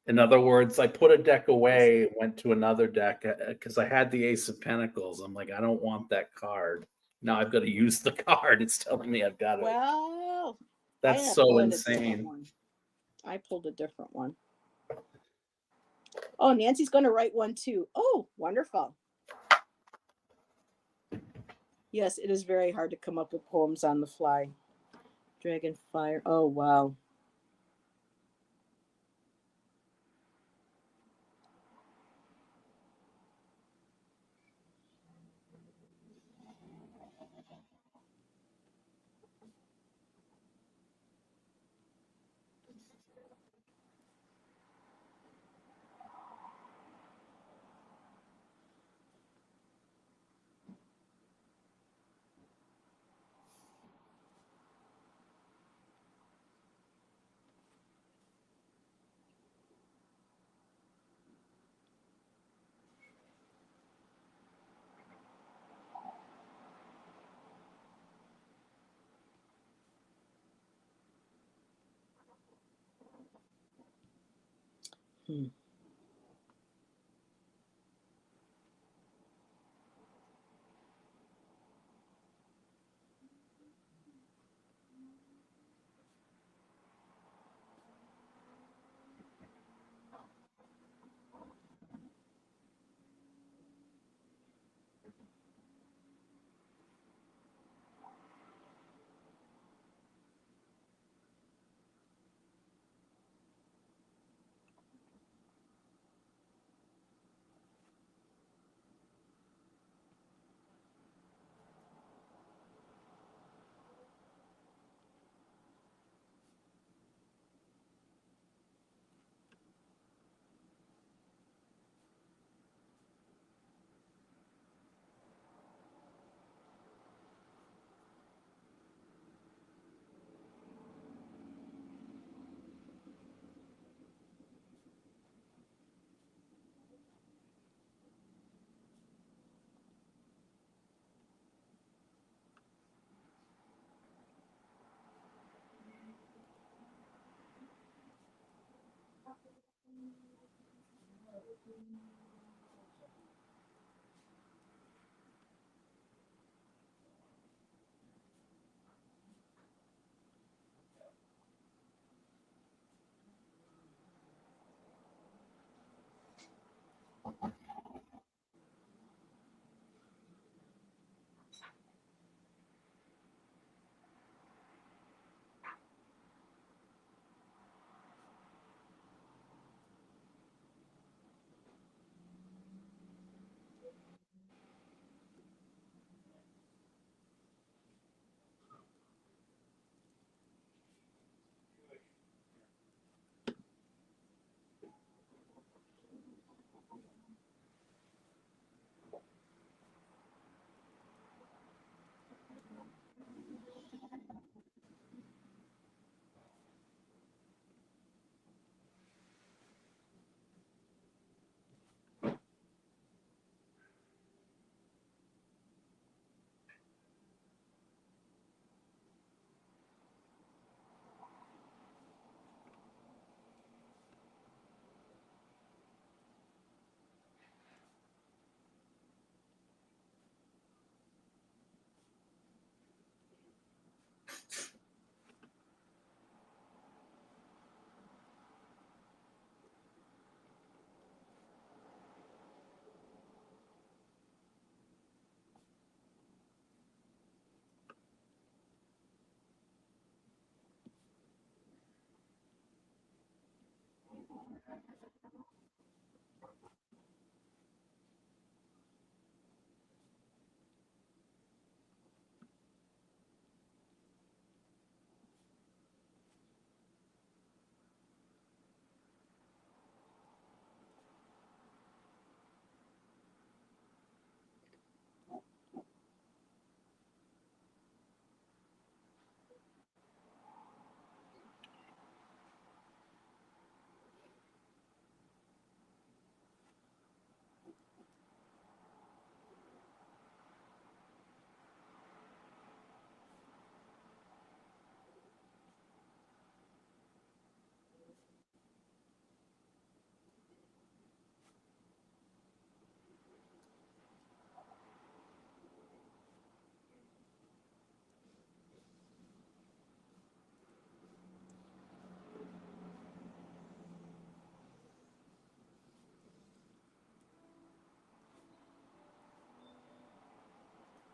In other words, I put a deck away, went to another deck because I had the Ace of Pentacles. I'm like, I don't want that card. Now I've got to use the card. It's telling me I've got to. Well, that's so insane. I pulled a different one. Oh, Nancy's going to write one too. Oh, wonderful. Yes, it is very hard to come up with poems on the fly. Dragonfire. Oh, wow. Hmm.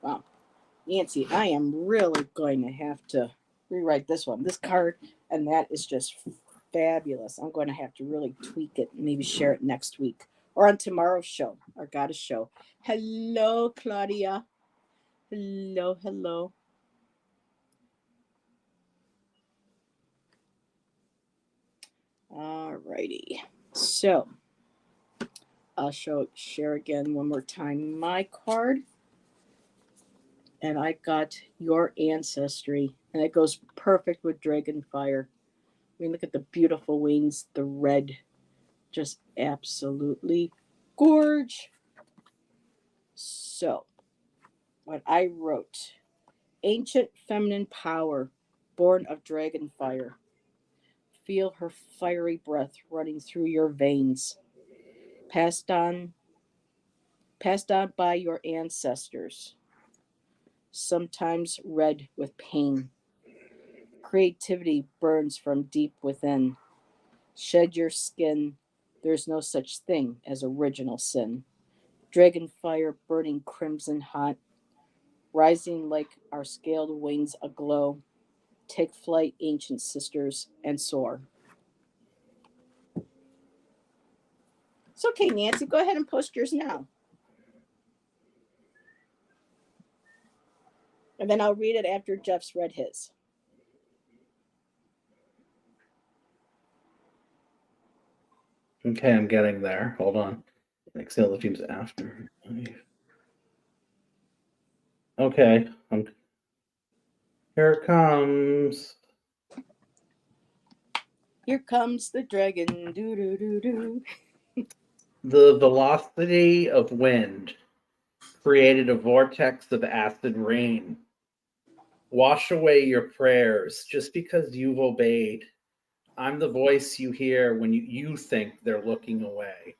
Wow. Nancy, I am really going to have to rewrite this one. This card, and that is just fabulous. I'm going to have to really tweak it and maybe share it next week or on tomorrow's show, our goddess show. Hello, Claudia. Hello, hello. All righty. So I'll share again one more time my card. And I got your ancestry. And it goes perfect with dragon fire. I mean, look at the beautiful wings, the red. Just absolutely gorge. So, what I wrote: ancient feminine power, born of dragon fire. Feel her fiery breath running through your veins, passed on, passed on by your ancestors, sometimes red with pain. Creativity burns from deep within. Shed your skin. There's no such thing as original sin. Dragon fire burning crimson hot, rising like our scaled wings aglow. Take flight, ancient sisters, and soar. It's okay, Nancy. Go ahead and post yours now. And then I'll read it after Jeff's read his. Okay, I'm getting there. Hold on. Exhale the fumes after. Okay, here it comes. Here comes the dragon. Do do do do. The velocity of wind created a vortex of acid rain. Wash away your prayers just because you've obeyed. I'm the voice you hear when you think they're looking away.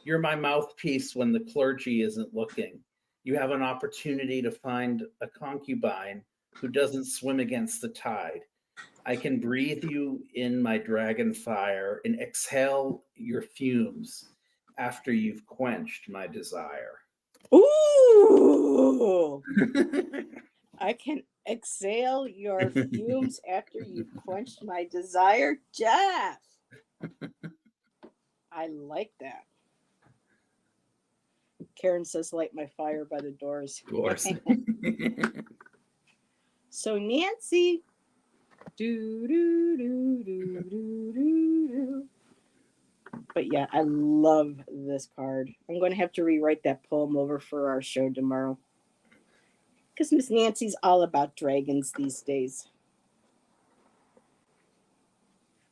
You're my mouthpiece when the clergy isn't looking. You have an opportunity to find a concubine who doesn't swim against the tide. I can breathe you in my dragon fire and exhale your fumes after you've quenched my desire. Ooh! I can exhale your fumes after you've quenched my desire. Jeff! I like that. Karen says, light my fire by the doors. Of course. So Nancy, do do do do do do. But yeah, I love this card. I'm going to have to rewrite that poem over for our show tomorrow. Because Miss Nancy's all about dragons these days.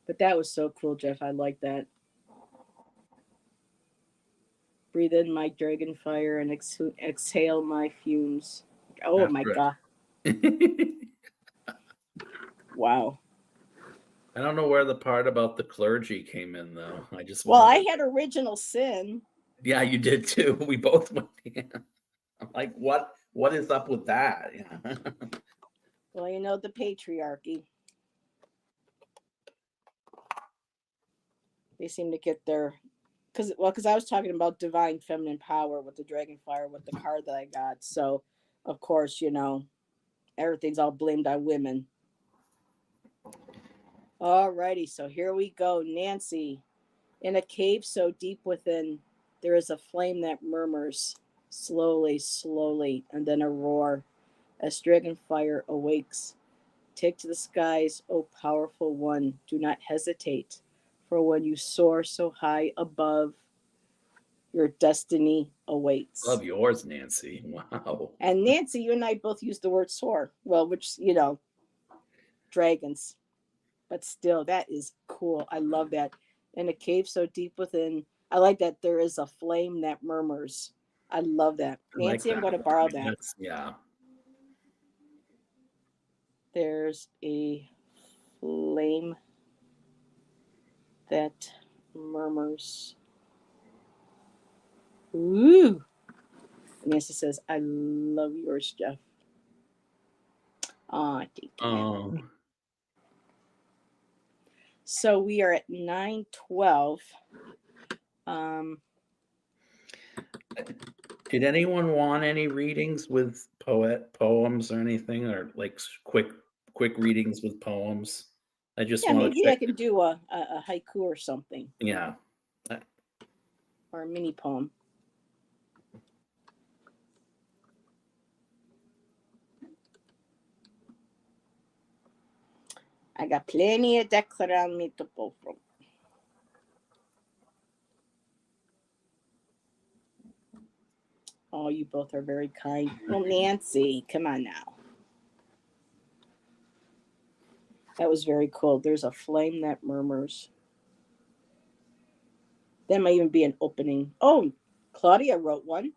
But that was so cool, Jeff. I like that. Breathe in my dragon fire and exhale my fumes. Oh my God. Wow. I don't know where the part about the clergy came in, though. I just I had original sin. Yeah, you did too. We both went. Yeah. I'm like, what is up with that? Yeah. Well, you know, the patriarchy. They seem to get their because I was talking about divine feminine power with the dragon fire with the card that I got. So, of course, you know, everything's all blamed on women. Alrighty, so here we go. Nancy, in a cave so deep within, there is a flame that murmurs slowly, slowly, and then a roar as dragon fire awakes. Take to the skies, O powerful one. Do not hesitate, for when you soar so high above, your destiny awaits. Love yours, Nancy. Wow. And Nancy, you and I both use the word soar. Well, which, you know, dragons. But still, that is cool. I love that. In a cave so deep within, I like that there is a flame that murmurs. I love that. Nancy, I'm going to borrow that. Yeah. There's a flame that murmurs. Ooh. Nancy says, I love yours, Jeff. Thank you. So we are at 9:12. Did anyone want any readings with poems or anything, or like quick readings with poems? I just want maybe to check. I can do a haiku or something. Yeah. Or a mini poem. I got plenty of decks around me to pull from. Oh, you both are very kind. Well, Nancy, come on now. That was very cool. There's a flame that murmurs. That might even be an opening. Oh, Claudia wrote one.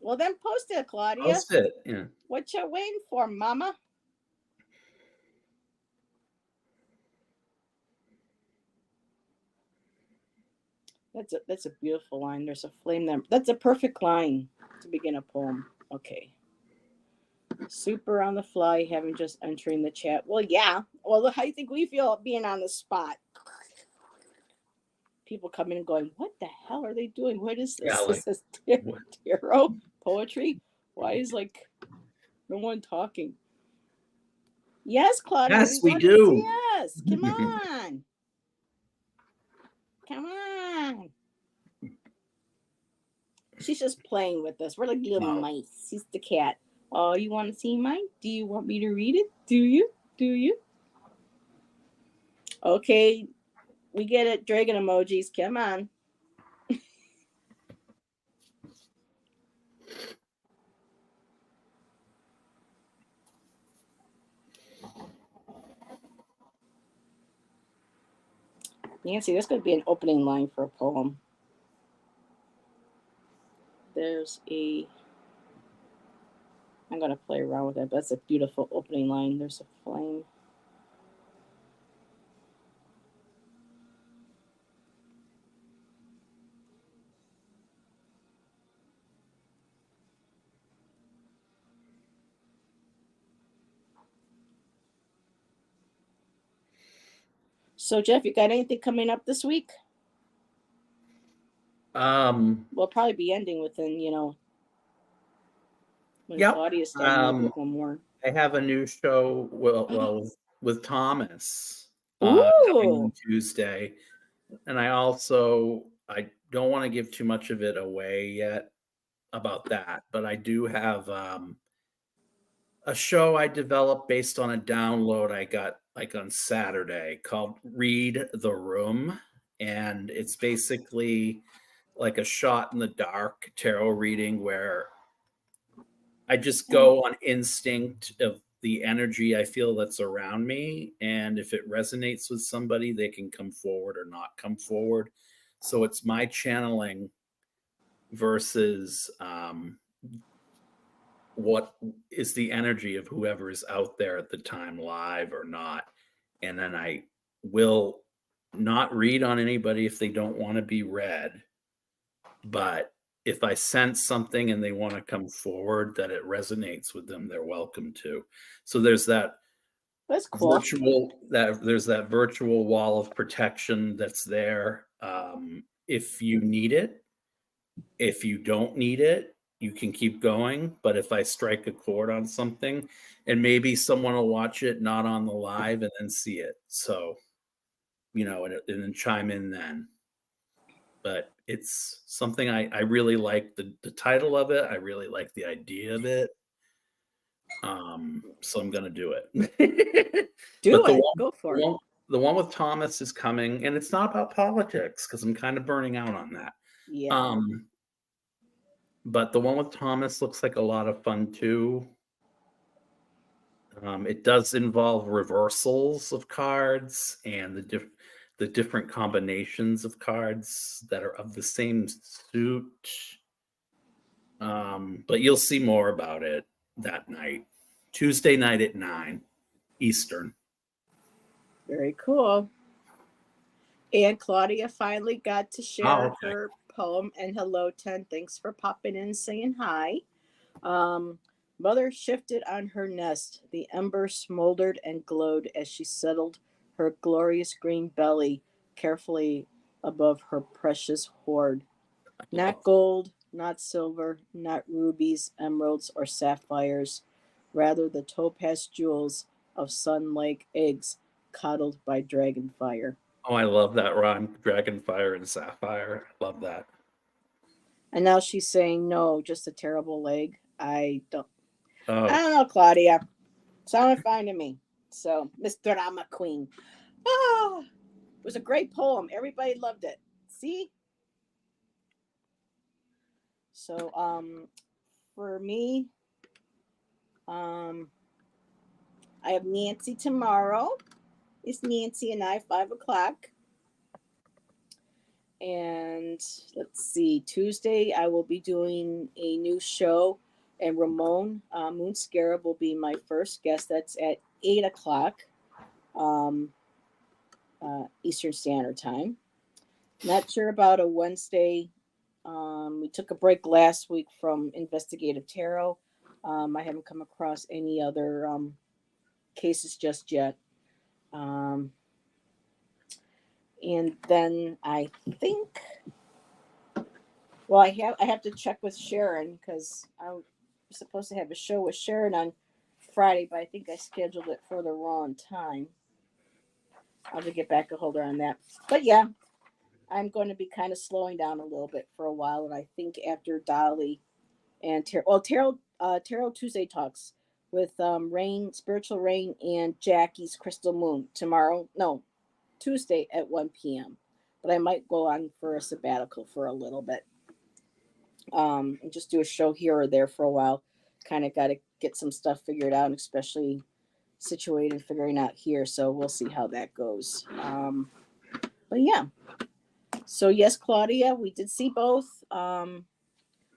Well, then post it, Claudia. Post it. Yeah. What you waiting for, Mama? That's a beautiful line. There's a flame there. That's a perfect line to begin a poem. Okay. Super on the fly, having just entering the chat. Well, yeah. Well, how do you think we feel being on the spot? People come in and going, what the hell are they doing? What is this? Yeah, like, this is tarot poetry? Why is like no one talking? Yes, Claudia. Yes, we do. Yes. Come on. Come on. She's just playing with us. We're like little mice. She's the cat. Oh, you want to see mine? Do you want me to read it? Do you? Do you? Okay. We get it. Dragon emojis. Come on. Nancy, this could be an opening line for a poem. There's a... I'm going to play around with it, but that's a beautiful opening line. There's a flame. So Jeff, you got anything coming up this week? We'll probably be ending within, when Yep. Claudia's done, maybe with one more. I have a new show. With Thomas coming Ooh. on Tuesday, and I don't want to give too much of it away yet about that, but I do have a show I developed based on a download I got like on Saturday called Read the Room. And it's basically like a shot in the dark tarot reading where I just go on instinct of the energy I feel that's around me. And if it resonates with somebody, they can come forward or not come forward. So it's my channeling versus what is the energy of whoever is out there at the time, live or not. And then I will not read on anybody if they don't want to be read. But if I sense something and they want to come forward that it resonates with them, they're welcome to. So there's that That's cool. there's that virtual wall of protection that's there. If you need it, if you don't need it, you can keep going. But if I strike a chord on something, and maybe someone will watch it not on the live and then see it. So, and then chime in then. But it's something I really like the title of it. I really like the idea of it. So I'm gonna do it. Go for it. The one with Thomas is coming, and it's not about politics because I'm kind of burning out on that. Yeah. But the one with Thomas looks like a lot of fun too. It does involve reversals of cards and the different combinations of cards that are of the same suit. But you'll see more about it that night, Tuesday night at 9 Eastern. Very cool. And Claudia finally got to share her poem. And hello, 10. Thanks for popping in and saying hi. Mother shifted on her nest. The ember smoldered and glowed as she settled her glorious green belly carefully above her precious hoard. Not gold, not silver, not rubies, emeralds, or sapphires, rather the topaz jewels of sun-like eggs coddled by dragon fire. Oh, I love that rhyme, dragon fire and sapphire. Love that. And now she's saying no, just a terrible leg. I don't know, Claudia. Sounded fine to me. So, Miss Drama Queen. Ah, it was a great poem. Everybody loved it. See? So, for me, I have Nancy tomorrow. It's Nancy and I, 5 o'clock. And let's see, Tuesday I will be doing a new show, and Ramon Moonscarab will be my first guest. That's at 8 o'clock Eastern Standard Time. Not sure about a Wednesday. We took a break last week from Investigative Tarot. I haven't come across any other cases just yet. And then I think, well, I have to check with Sharon because I'm supposed to have a show with Sharon on Friday, but I think I scheduled it for the wrong time. I'll have to get back a hold on that. But yeah, I'm going to be kind of slowing down a little bit for a while, and I think after Dolly and Tarot Tuesday talks with Rain, Spiritual Rain, and Jackie's Crystal Moon tomorrow. No, Tuesday at 1 p.m. But I might go on for a sabbatical for a little bit. And just do a show here or there for a while. Kind of got to get some stuff figured out, especially situated, figuring out here. So we'll see how that goes. But yeah. So yes, Claudia, we did see both.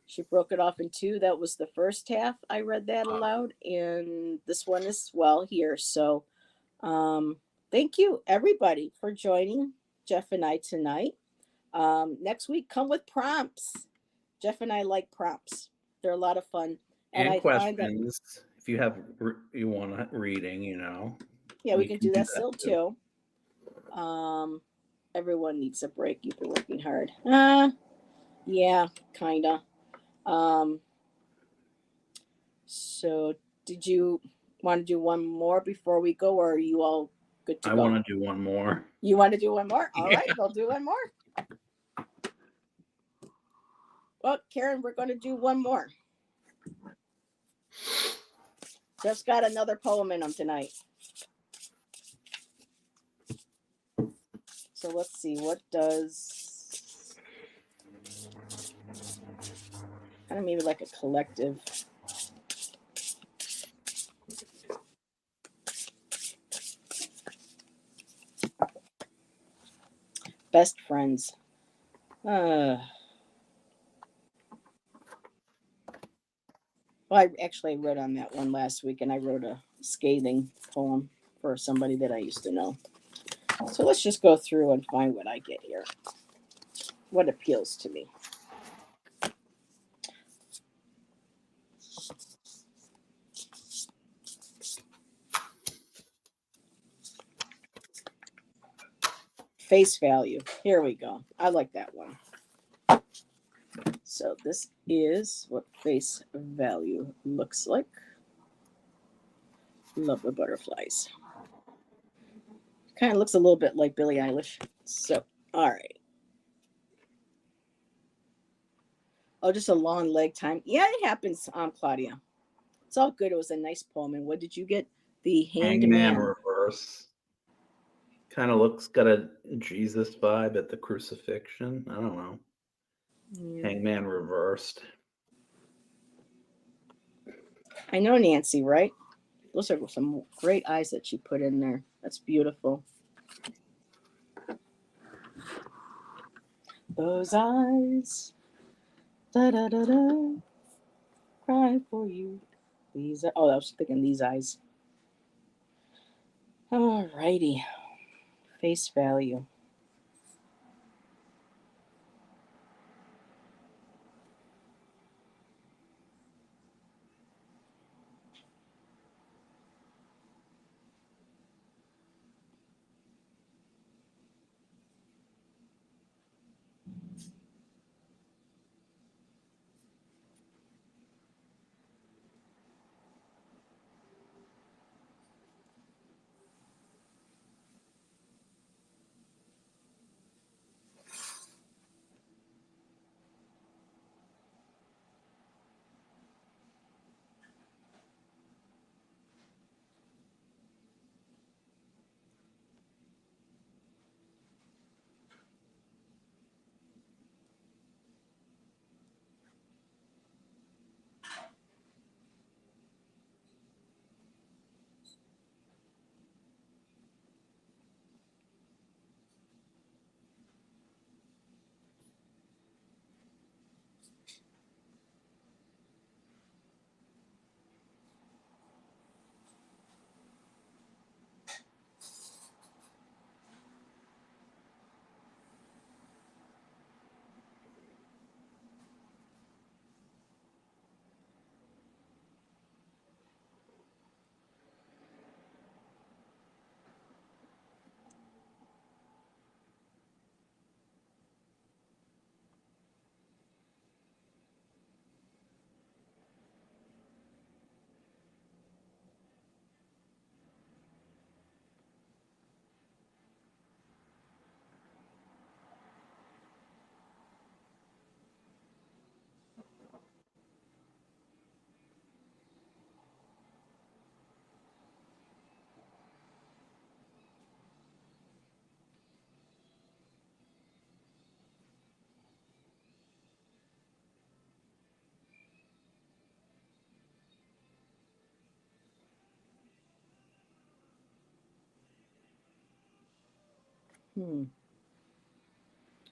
She broke it off in two. That was the first half. I read that aloud, and this one is well here. So thank you, everybody, for joining Jeff and I tonight. Next week, come with prompts. Jeff and I like prompts. They're a lot of fun. And I questions. If you want a reading, Yeah, we can do that still too. Everyone needs a break. You've been working hard. Yeah, kinda. Um, so did you want to do one more before we go, or are you all good to I go? want to do one more. You want to do one more? All Yeah. right, we'll do one more. Well, Karen, we're going to do one more. Just got another poem in them tonight. So let's see, what does kind of maybe like a collective. Best friends. Well, I actually wrote on that one last week, and I wrote a scathing poem for somebody that I used to know. So let's just go through and find what I get here. What appeals to me. Face value. Here we go. I like that one. So this is what face value looks like. Love the butterflies. Kind of looks a little bit like Billie Eilish. So, all right. Oh, just a long leg time. Yeah, it happens, Claudia. It's all good. It was a nice poem. And what did you get? The Hanged Hangman Man. reverse. Kind of looks, got a Jesus vibe at the crucifixion. I don't know. Yeah. Hangman reversed. I know Nancy, right? Those are some great eyes that she put in there. That's beautiful. Those eyes, da da da da, cry for you. These. Oh, I was thinking these eyes. All righty. Face value. Hmm.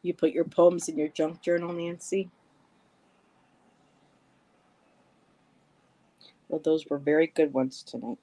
You put your poems in your junk journal, Nancy? Well, those were very good ones tonight.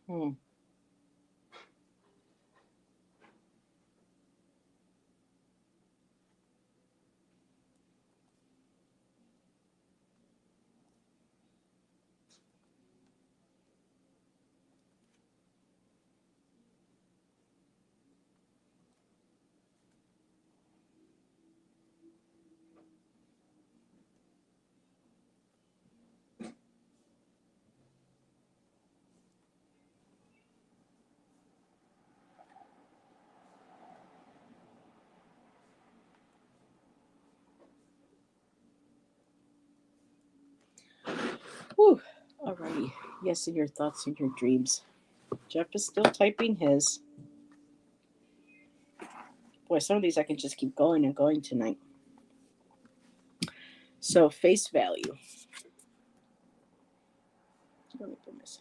Hmm. Whew. Alrighty. Yes, in your thoughts and your dreams. Jeff is still typing his. Boy, some of these I can just keep going and going tonight. So, face value. Let me put this.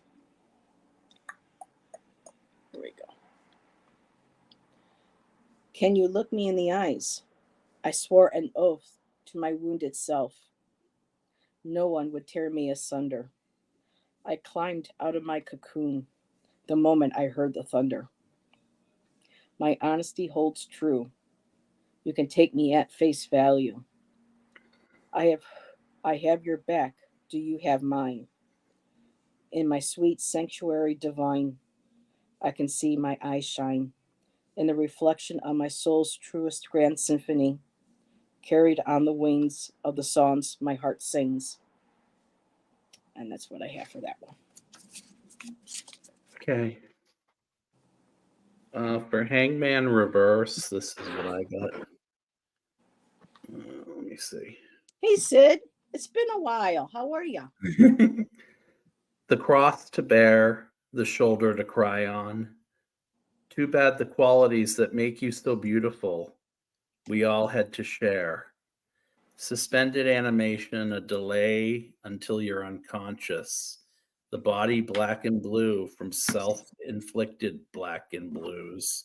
Here we go. Can you look me in the eyes? I swore an oath to my wounded self. No one would tear me asunder. I climbed out of my cocoon the moment I heard the thunder. My honesty holds true. You can take me at face value. I have I have your back. Do you have mine? In my sweet sanctuary divine, I can see my eyes shine in the reflection of my soul's truest grand symphony, carried on the wings of the songs my heart sings. And that's what I have for that one. Okay. For Hangman Reverse, this is what I got. Let me see. Hey, Sid. It's been a while. How are you? The cross to bear, the shoulder to cry on. Too bad the qualities that make you so beautiful we all had to share. Suspended animation, a delay until you're unconscious. The body black and blue from self inflicted black and blues.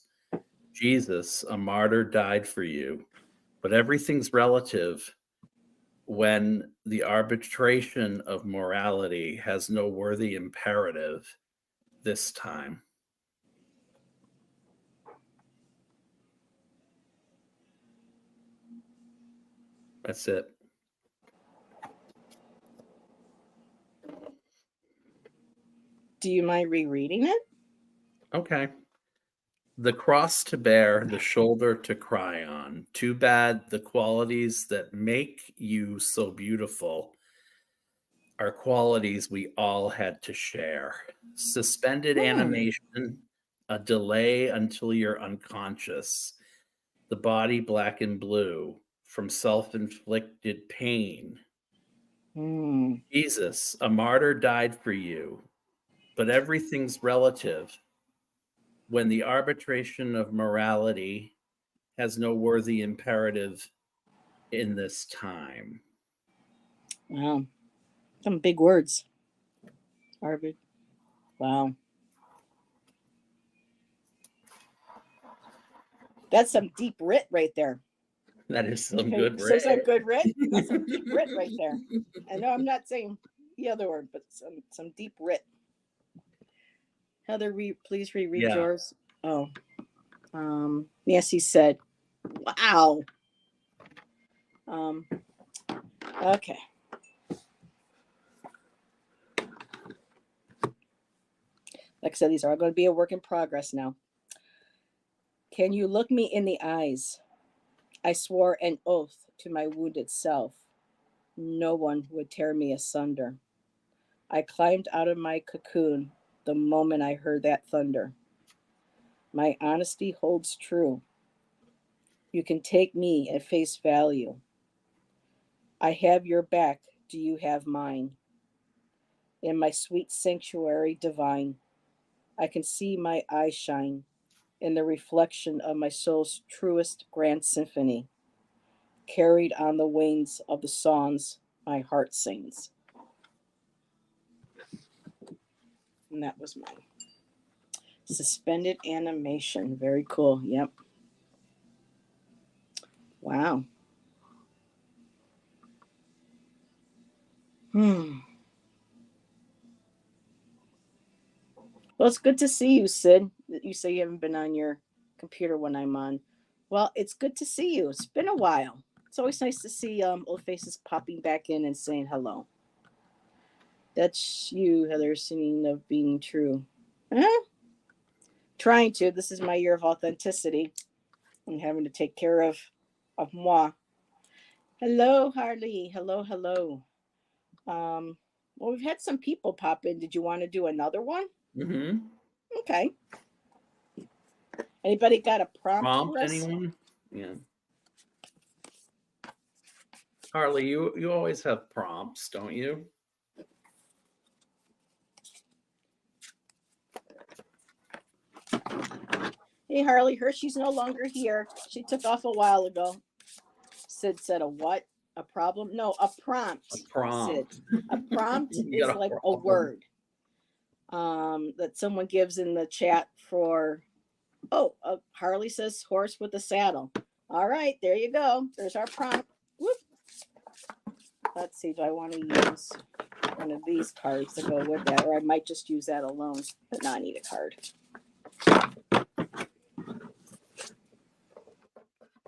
Jesus, a martyr, died for you. But everything's relative when the arbitration of morality has no worthy imperative this time. That's it. Do you mind rereading it? Okay. The cross to bear, the shoulder to cry on. Too bad the qualities that make you so beautiful are qualities we all had to share. Suspended Hmm. animation, a delay until you're unconscious. The body black and blue from self inflicted pain. Hmm. Jesus, a martyr died for you, but everything's relative when the arbitration of morality has no worthy imperative in this time. Wow. Some big words. Arvid. Wow. That's some deep writ right there. That is some Okay. good So is that writ. good writ? That's some deep writ right there. I know I'm not saying the other word, but some deep writ. Heather, please reread Yeah, yours. Oh, Nancy said, "Wow." Um, okay. Like I said, these are all going to be a work in progress now. Can you look me in the eyes? I swore an oath to my wounded self. No one would tear me asunder. I climbed out of my cocoon the moment I heard that thunder. My honesty holds true. You can take me at face value. I have your back. Do you have mine? In my sweet sanctuary divine, I can see my eyes shine in the reflection of my soul's truest grand symphony, carried on the wings of the songs my heart sings. And that was mine. Suspended animation. Very cool. Yep. Wow. Hmm. Well, it's good to see you, Sid. You say you haven't been on your computer when I'm on. Well, it's good to see you. It's been a while. It's always nice to see old faces popping back in and saying hello. That's you, Heather, singing of being true. Huh? Trying to. This is my year of authenticity. I'm having to take care of moi. Hello, Harley. Hello, hello. Um, well, we've had some people pop in. Did you want to do another one? Mm-hmm. Okay. Anybody got a prompt Prompt for us? anyone? Yeah. Harley, you always have prompts, don't you? Hey, Harley, Hershey's no longer here. She took off a while ago. Sid said, a what? A problem? No, a A prompt, Sid. prompt. A prompt You is got a like a problem. word that someone gives in the chat for, oh, Harley says horse with a saddle. All right, there you go. There's our prompt. Whoop. Let's see, do I want to use one of these cards to go with that? Or I might just use that alone. But no, I need a card.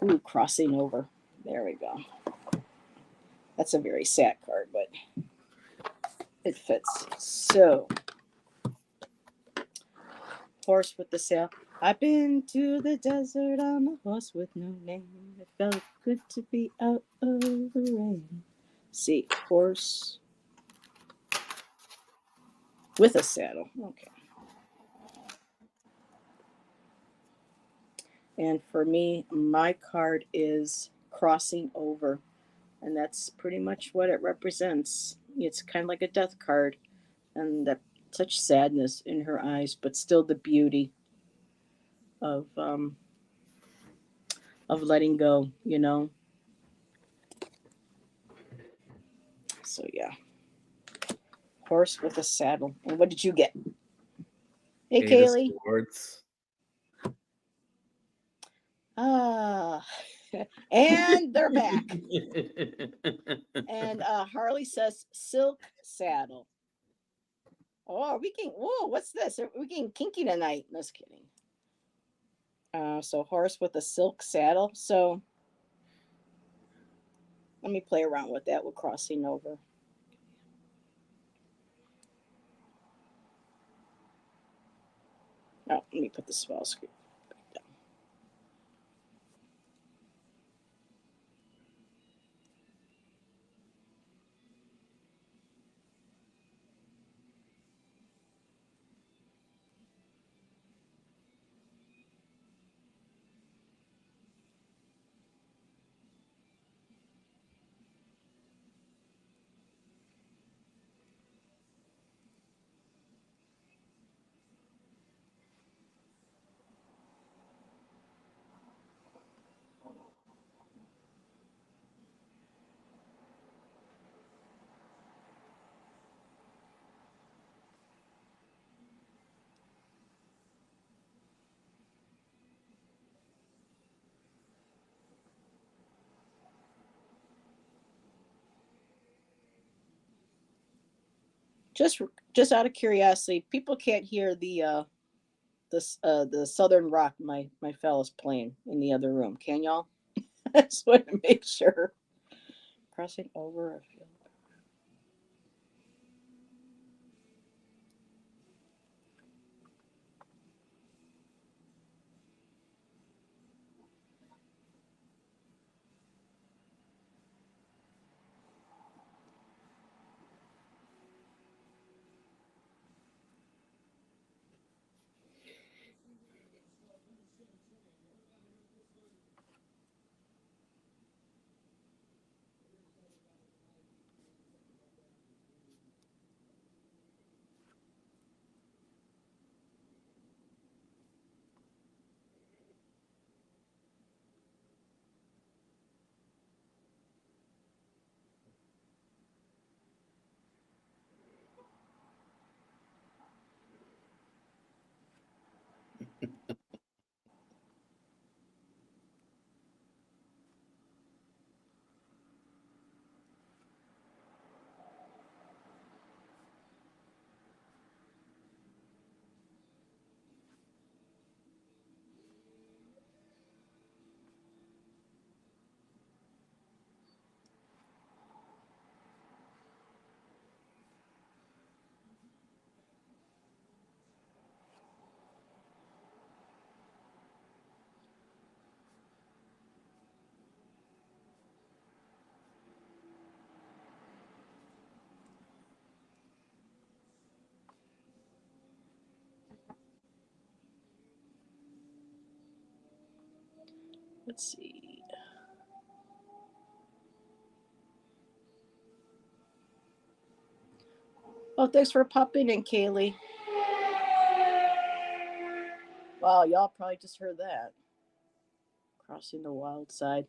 Ooh, crossing over. There we go. That's a very sad card, but it fits. So, horse with the sail. I've been to the desert on a horse with no name. It felt good to be out of the rain. See, horse with a saddle. Okay. And for me, my card is crossing over. And that's pretty much what it represents. It's kind of like a death card. And that such sadness in her eyes, but still the beauty of letting go, you know. So yeah, horse with a saddle. And what did you get? Hey, Eight of Kaylee. Swords. Ah, and they're back. And Harley says silk saddle. Oh, are we getting? Whoa, what's this? Are we getting kinky tonight? Just kidding. So horse with a silk saddle. So let me play around with that. We're crossing over. Oh, let me put the spell screen back down. Just just out of curiosity, people can't hear the Southern Rock my fella's playing in the other room. Can y'all? I just want to make sure. Crossing over a field. Let's see. Oh, thanks for popping in, Kaylee. Wow, y'all probably just heard that. Crossing the Wild Side.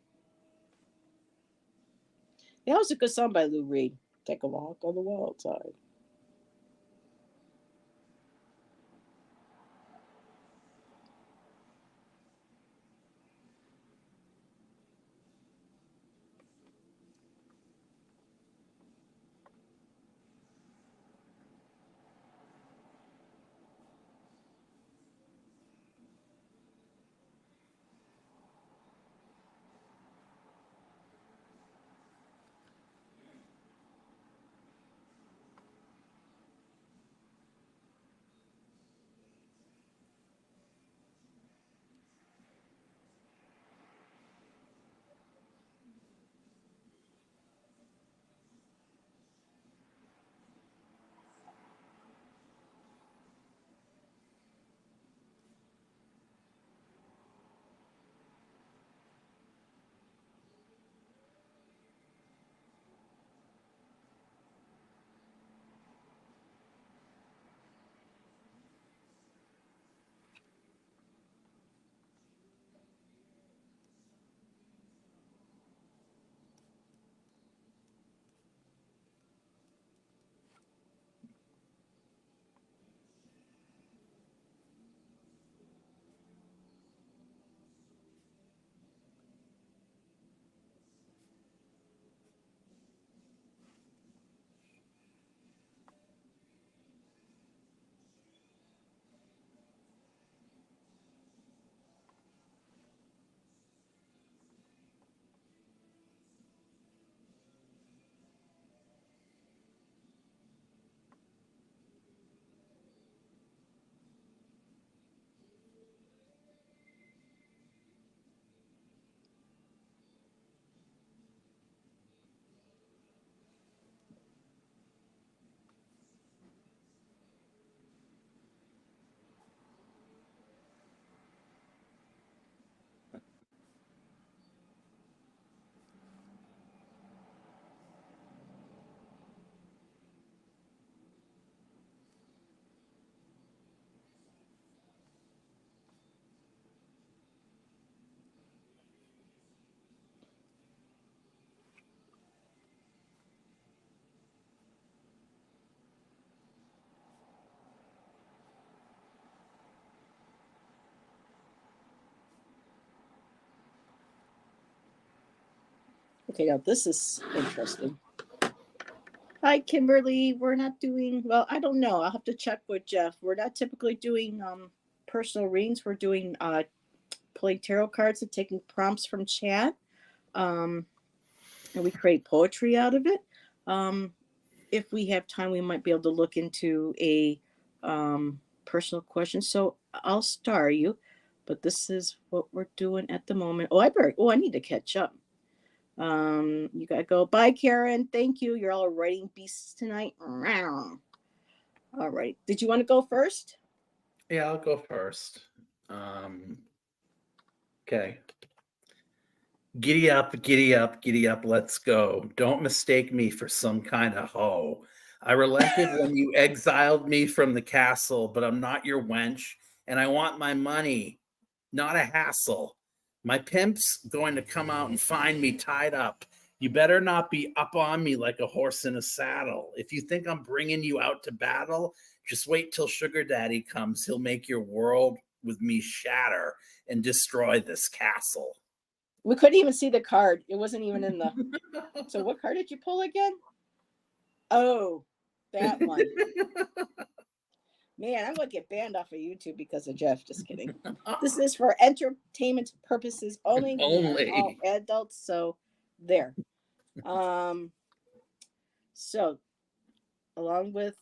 That was a good song by Lou Reed. Take a walk on the wild side. Okay, now this is interesting. Hi, Kimberly. We're not doing well. I don't know. I'll have to check with Jeff. We're not typically doing personal readings. We're doing playing tarot cards and taking prompts from chat. Um, and we create poetry out of it. Um, if we have time, we might be able to look into a personal question. So I'll star you, but this is what we're doing at the moment. I need to catch up. You gotta go. Bye, Karen. Thank you. You're all writing beasts tonight. All right. Did you want to go first? Yeah, I'll go first. Okay. Giddy up, giddy up, giddy up, let's go. Don't mistake me for some kind of hoe. I relented when you exiled me from the castle, but I'm not your wench, and I want my money, not a hassle. My pimp's going to come out and find me tied up. You better not be up on me like a horse in a saddle. If you think I'm bringing you out to battle, just wait till Sugar Daddy comes. He'll make your world with me shatter and destroy this castle. We couldn't even see the card. It wasn't even in the. So what card did you pull again? Oh, that one. Man, I'm gonna get banned off of YouTube because of Jeff. Just kidding. This is for entertainment purposes only. We are all adults, so there. So along with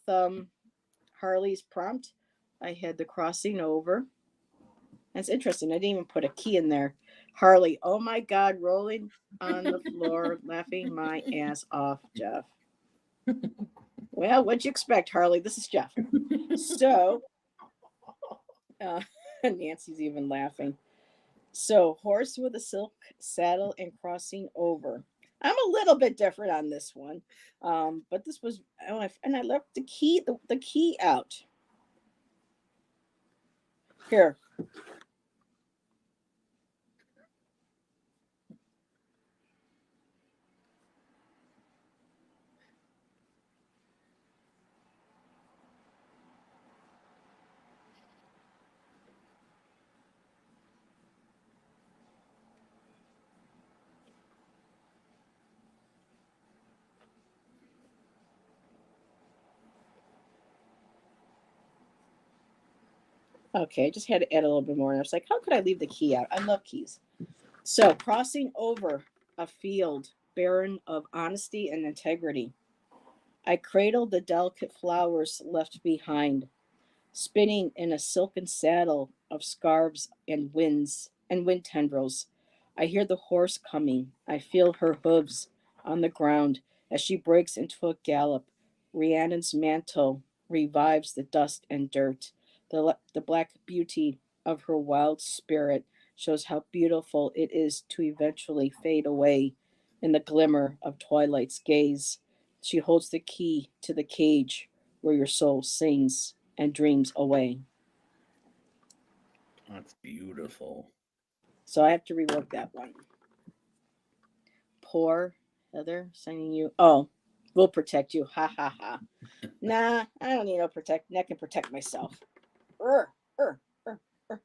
Harley's prompt, I had the crossing over. That's interesting. I didn't even put a key in there. Harley, oh my God, rolling on the floor, laughing my ass off, Jeff. Well, what'd you expect, Harley? This is Jeff. So, Nancy's even laughing. So, horse with a silk saddle and crossing over. I'm a little bit different on this one, but this was and I left the key out here. Okay, I just had to add a little bit more. And I was like, how could I leave the key out? I love keys. So, crossing over a field barren of honesty and integrity, I cradled the delicate flowers left behind, spinning in a silken saddle of scarves and wind tendrils. I hear the horse coming. I feel her hooves on the ground as she breaks into a gallop. Rhiannon's mantle revives the dust and dirt. The black beauty of her wild spirit shows how beautiful it is to eventually fade away in the glimmer of twilight's gaze. She holds the key to the cage where your soul sings and dreams away. That's beautiful. So I have to rework that one. Poor Heather sending you. Oh, we'll protect you. Ha ha ha. Nah, I don't need no protect. I can protect myself. Urgh, urgh, urgh.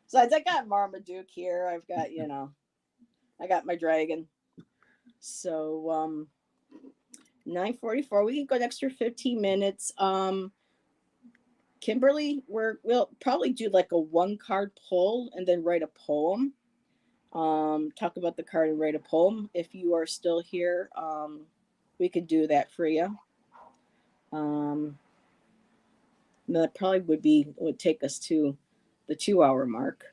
So I got Marmaduke here. I've got, I got my dragon. So 9:44. We can go an extra 15 minutes. Kimberly, we'll probably do like a one card pull and then write a poem. Talk about the card and write a poem. If you are still here, we could do that for you. That probably would take us to the 2 hour mark.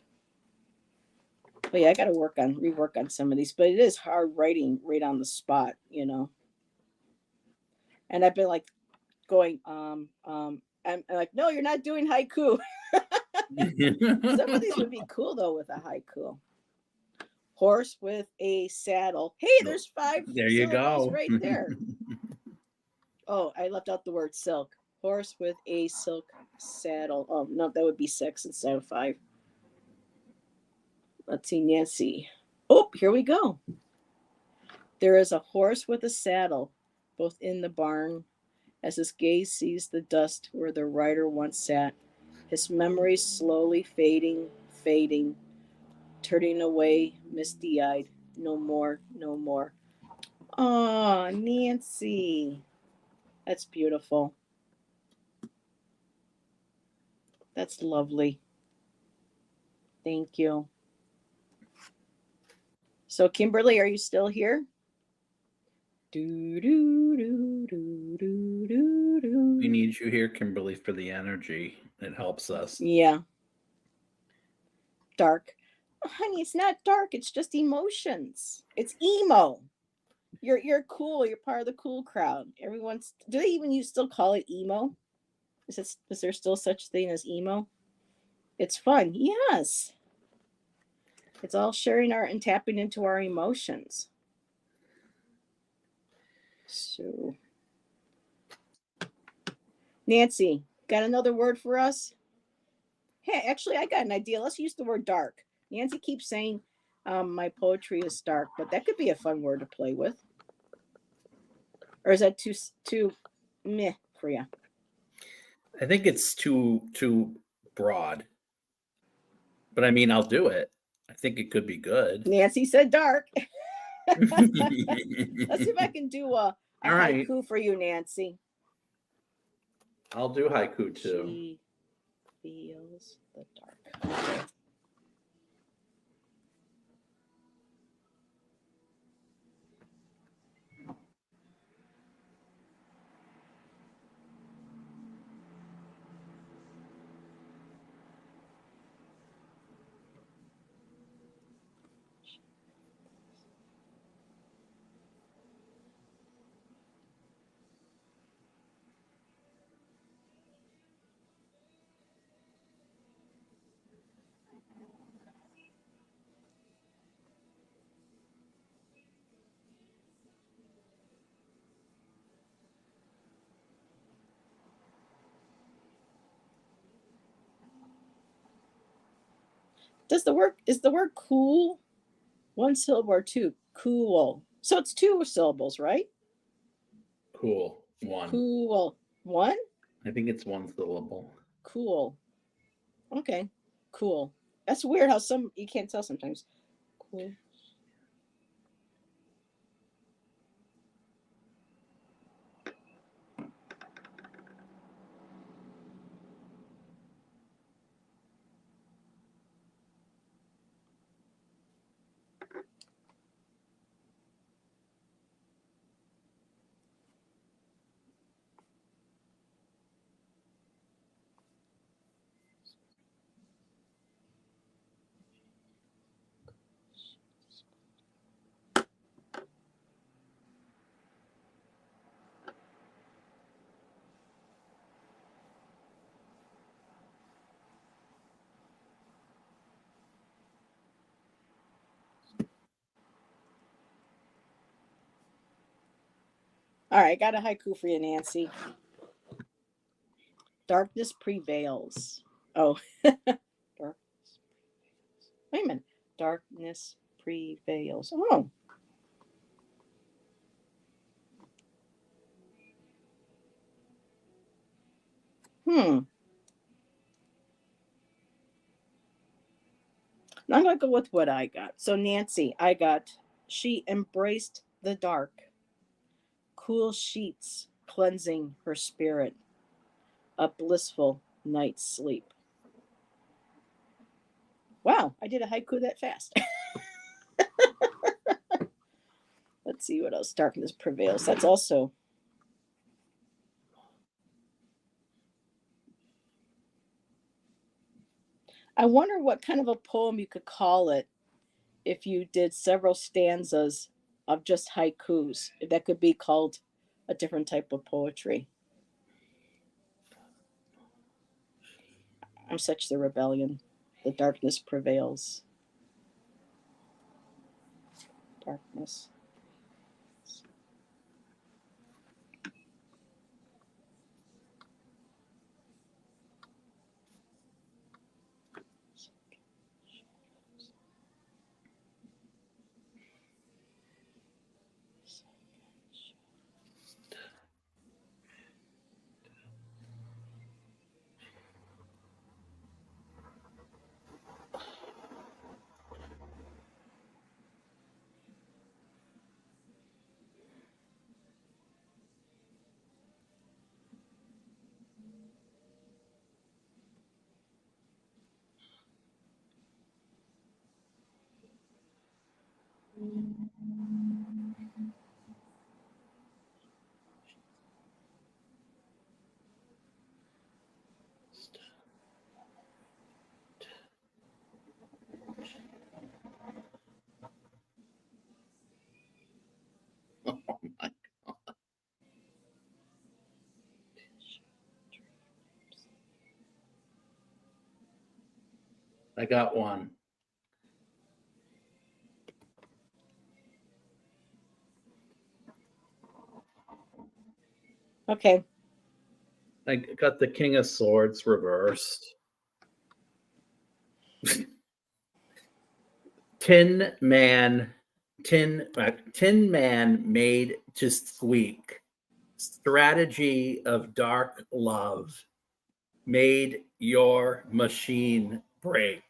But yeah, I got to rework on some of these. But it is hard writing right on the spot, And I've been like going, I'm like, no, you're not doing haiku. Some of these would be cool though with a haiku. Horse with a saddle. Hey, there's 5 There you syllables go. right there. Oh, I left out the word silk. Horse with a silk saddle. Oh, no, that would be 6 instead of 5. Let's see, Nancy. Oh, here we go. There is a horse with a saddle, both in the barn, as his gaze sees the dust where the rider once sat, his memories slowly fading, fading, turning away, misty eyed. No more, no more. Aw, Nancy. That's beautiful. That's lovely. Thank you. So, Kimberly, are you still here? Do, do, do, do, do, do, do. We need you here, Kimberly, for the energy. It helps us. Yeah. Dark. Oh, honey, it's not dark. It's just emotions. It's emo. You're cool. You're part of the cool crowd. Everyone's. Do they even still call it emo? Is there still such thing as emo? It's fun. Yes. It's all sharing our and tapping into our emotions. So, Nancy, got another word for us? Hey, actually, I got an idea. Let's use the word dark. Nancy keeps saying my poetry is dark, but that could be a fun word to play with. Or is that too meh for you? I think it's too broad. But I mean, I'll do it. I think it could be good. Nancy said dark. Let's see if I can do a All right. haiku for you, Nancy. I'll do haiku too. She feels the dark. Okay. Is the word cool one syllable or two? Cool. So it's two syllables, right? Cool. One. Cool. One? I think it's one syllable. Cool. Okay. Cool. That's weird how some you can't tell sometimes. Cool. All right, I got a haiku for you, Nancy. Darkness prevails. Oh, dark. Wait a minute. Darkness prevails. Oh. Hmm. Now I'm going to go with what I got. So, Nancy, I got, she embraced the dark, cool sheets cleansing her spirit, a blissful night's sleep. Wow, I did a haiku that fast. Let's see what else. Darkness prevails. That's also. I wonder what kind of a poem you could call it if you did several stanzas of just haikus. If that could be called a different type of poetry. I'm such the rebellion. The darkness prevails. Darkness. Oh my. I got one. Okay. I got the King of Swords reversed. Tin Man made to squeak. Strategy of dark love made your machine break.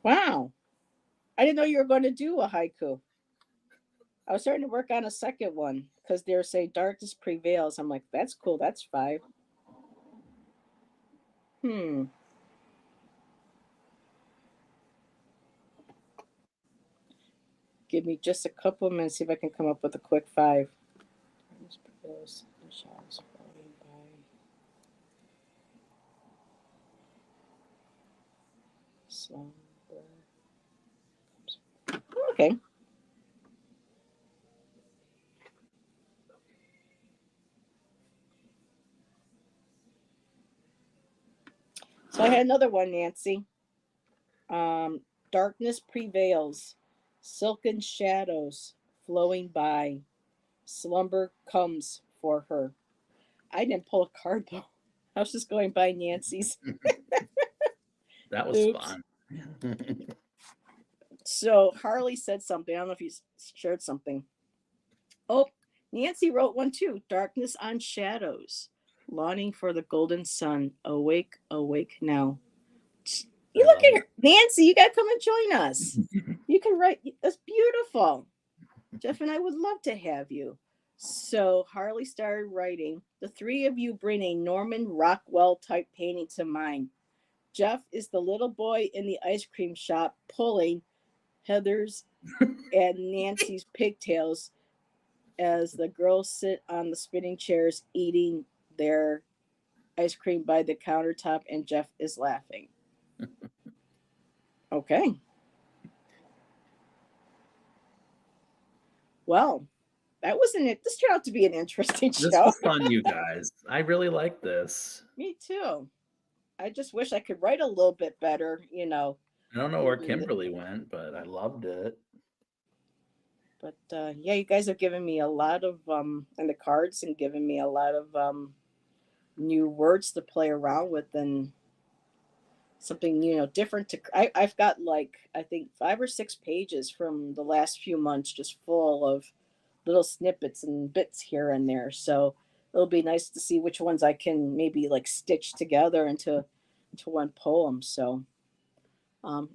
Wow. I didn't know you were going to do a haiku. I was starting to work on a second one because they're saying darkness prevails. I'm like, that's cool. That's five. Hmm. Give me just a couple of minutes, see if I can come up with a quick five. Darkness prevails, the shadows floating by. Slumber. Okay. So I had another one, Nancy. Darkness prevails, silken shadows flowing by. Slumber comes for her. I didn't pull a card though. I was just going by Nancy's. That was Oops. fun. So Harley said something. I don't know if he shared something. Oh, Nancy wrote one too. Darkness on shadows, longing for the golden sun. Awake, awake now. You I look love at her, Nancy. You gotta come and join us. You can write. That's beautiful. Jeff and I would love to have you. So Harley started writing. The three of you bring a Norman Rockwell type painting to mind. Jeff is the little boy in the ice cream shop pulling Heather's and Nancy's pigtails as the girls sit on the spinning chairs eating their ice cream by the countertop, and Jeff is laughing. Okay. Well, that wasn't it. This turned out to be an interesting This show. was fun, you guys. I really like this. Me too. I just wish I could write a little bit better, I don't know where Kimberly went, but I loved it. But yeah, you guys have given me a lot of and the cards and given me a lot of new words to play around with and something different to. I've got like I think 5 or 6 pages from the last few months just full of little snippets and bits here and there. So it'll be nice to see which ones I can maybe like stitch together into one poem. So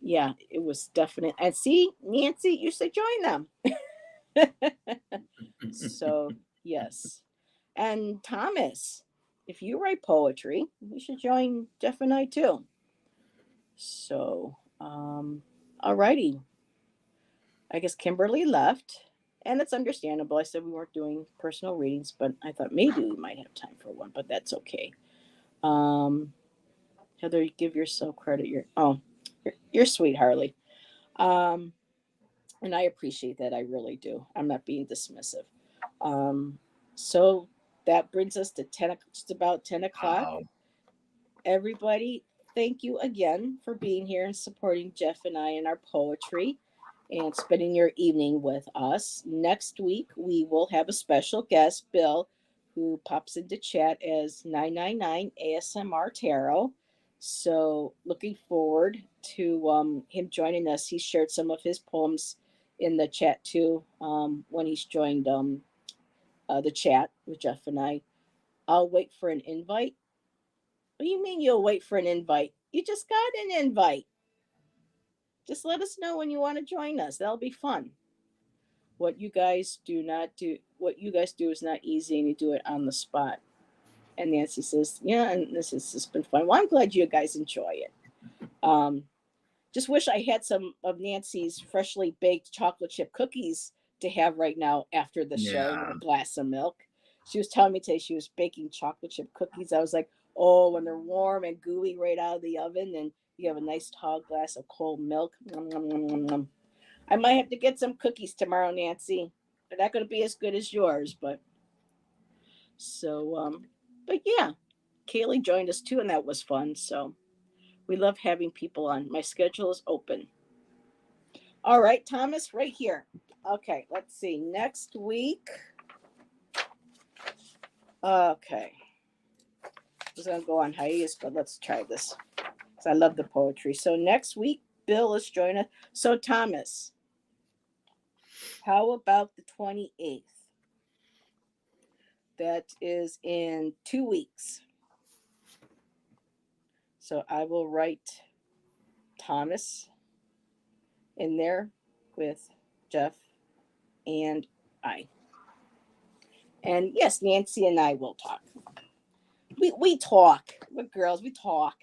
yeah, it was definite. And see, Nancy, you should join them. So yes, and Thomas, if you write poetry, you should join Jeff and I too. So alrighty, I guess Kimberly left, and it's understandable. I said we weren't doing personal readings, but I thought maybe we might have time for one, but that's okay. Um, Heather, you give yourself credit. You're sweet, Harley. Um, and I appreciate that. I really do. I'm not being dismissive. Um, so that brings us to just about 10 o'clock. Wow. Everybody, thank you again for being here and supporting Jeff and I in our poetry and spending your evening with us. Next week, we will have a special guest, Bill, who pops into chat as 999 ASMR Tarot. So, looking forward to him joining us. He shared some of his poems in the chat too when he's joined the chat with Jeff and I. I'll wait for an invite. What do you mean you'll wait for an invite? You just got an invite. Just let us know when you want to join us. That'll be fun. What you guys do is not easy and you do it on the spot. And Nancy says, yeah, and this has just been fun. Well, I'm glad you guys enjoy it. Um, just wish I had some of Nancy's freshly baked chocolate chip cookies to have right now after the show with Yeah. a glass of milk. She was telling me today she was baking chocolate chip cookies. I was like, oh, when they're warm and gooey right out of the oven, and you have a nice tall glass of cold milk. Nom, nom, nom, nom, nom. I might have to get some cookies tomorrow, Nancy. They're not going to be as good as yours, but so, but yeah, Kaylee joined us too, and that was fun. So we love having people on. My schedule is open. All right, Thomas, right here. Okay, let's see. Next week. Okay. I was going to go on hiatus, but let's try this because I love the poetry. So next week, Bill is joining us. So, Thomas, how about the 28th? That is in 2 weeks. So I will write Thomas in there with Jeff and I. And yes, Nancy and I will talk. We talk. We're girls. We talk.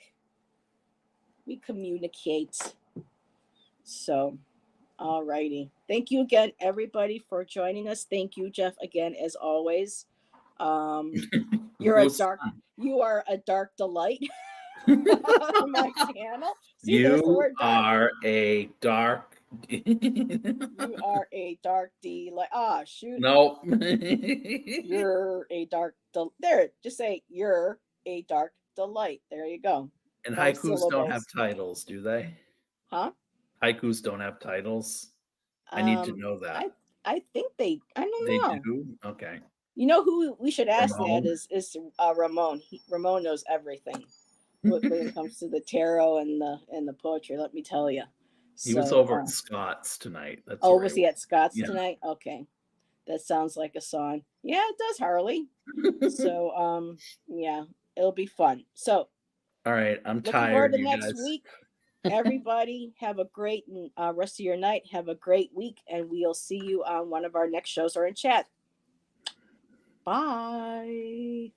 We communicate. So, all righty. Thank you again, everybody, for joining us. Thank you, Jeff, again, as always. Um, you're a dark. Fun. You are a dark delight on my channel. See, there's the You word dark. are a dark. You are a dark delight. Ah, shoot. Nope. You're a dark. There, just say you're a dark delight. There you go. And 5 haikus don't have syllables. titles, do they? Huh? Haikus don't have titles. I need to Um, know that. I I think they. I don't They know. do? Okay. You know who we should ask that Ramon. is Ramon. Ramon knows everything when it comes to the tarot and the poetry. Let me tell you. He was So, over at Scott's tonight. That's oh, where was he he was. at Scott's Yeah. tonight? Okay, that sounds like a song. Yeah, it does, Harley. So, yeah, it'll be fun. So, All right. I'm looking forward tired, to you next guys. week. Everybody have a great rest of your night. Have a great week, and we'll see you on one of our next shows or in chat. Bye.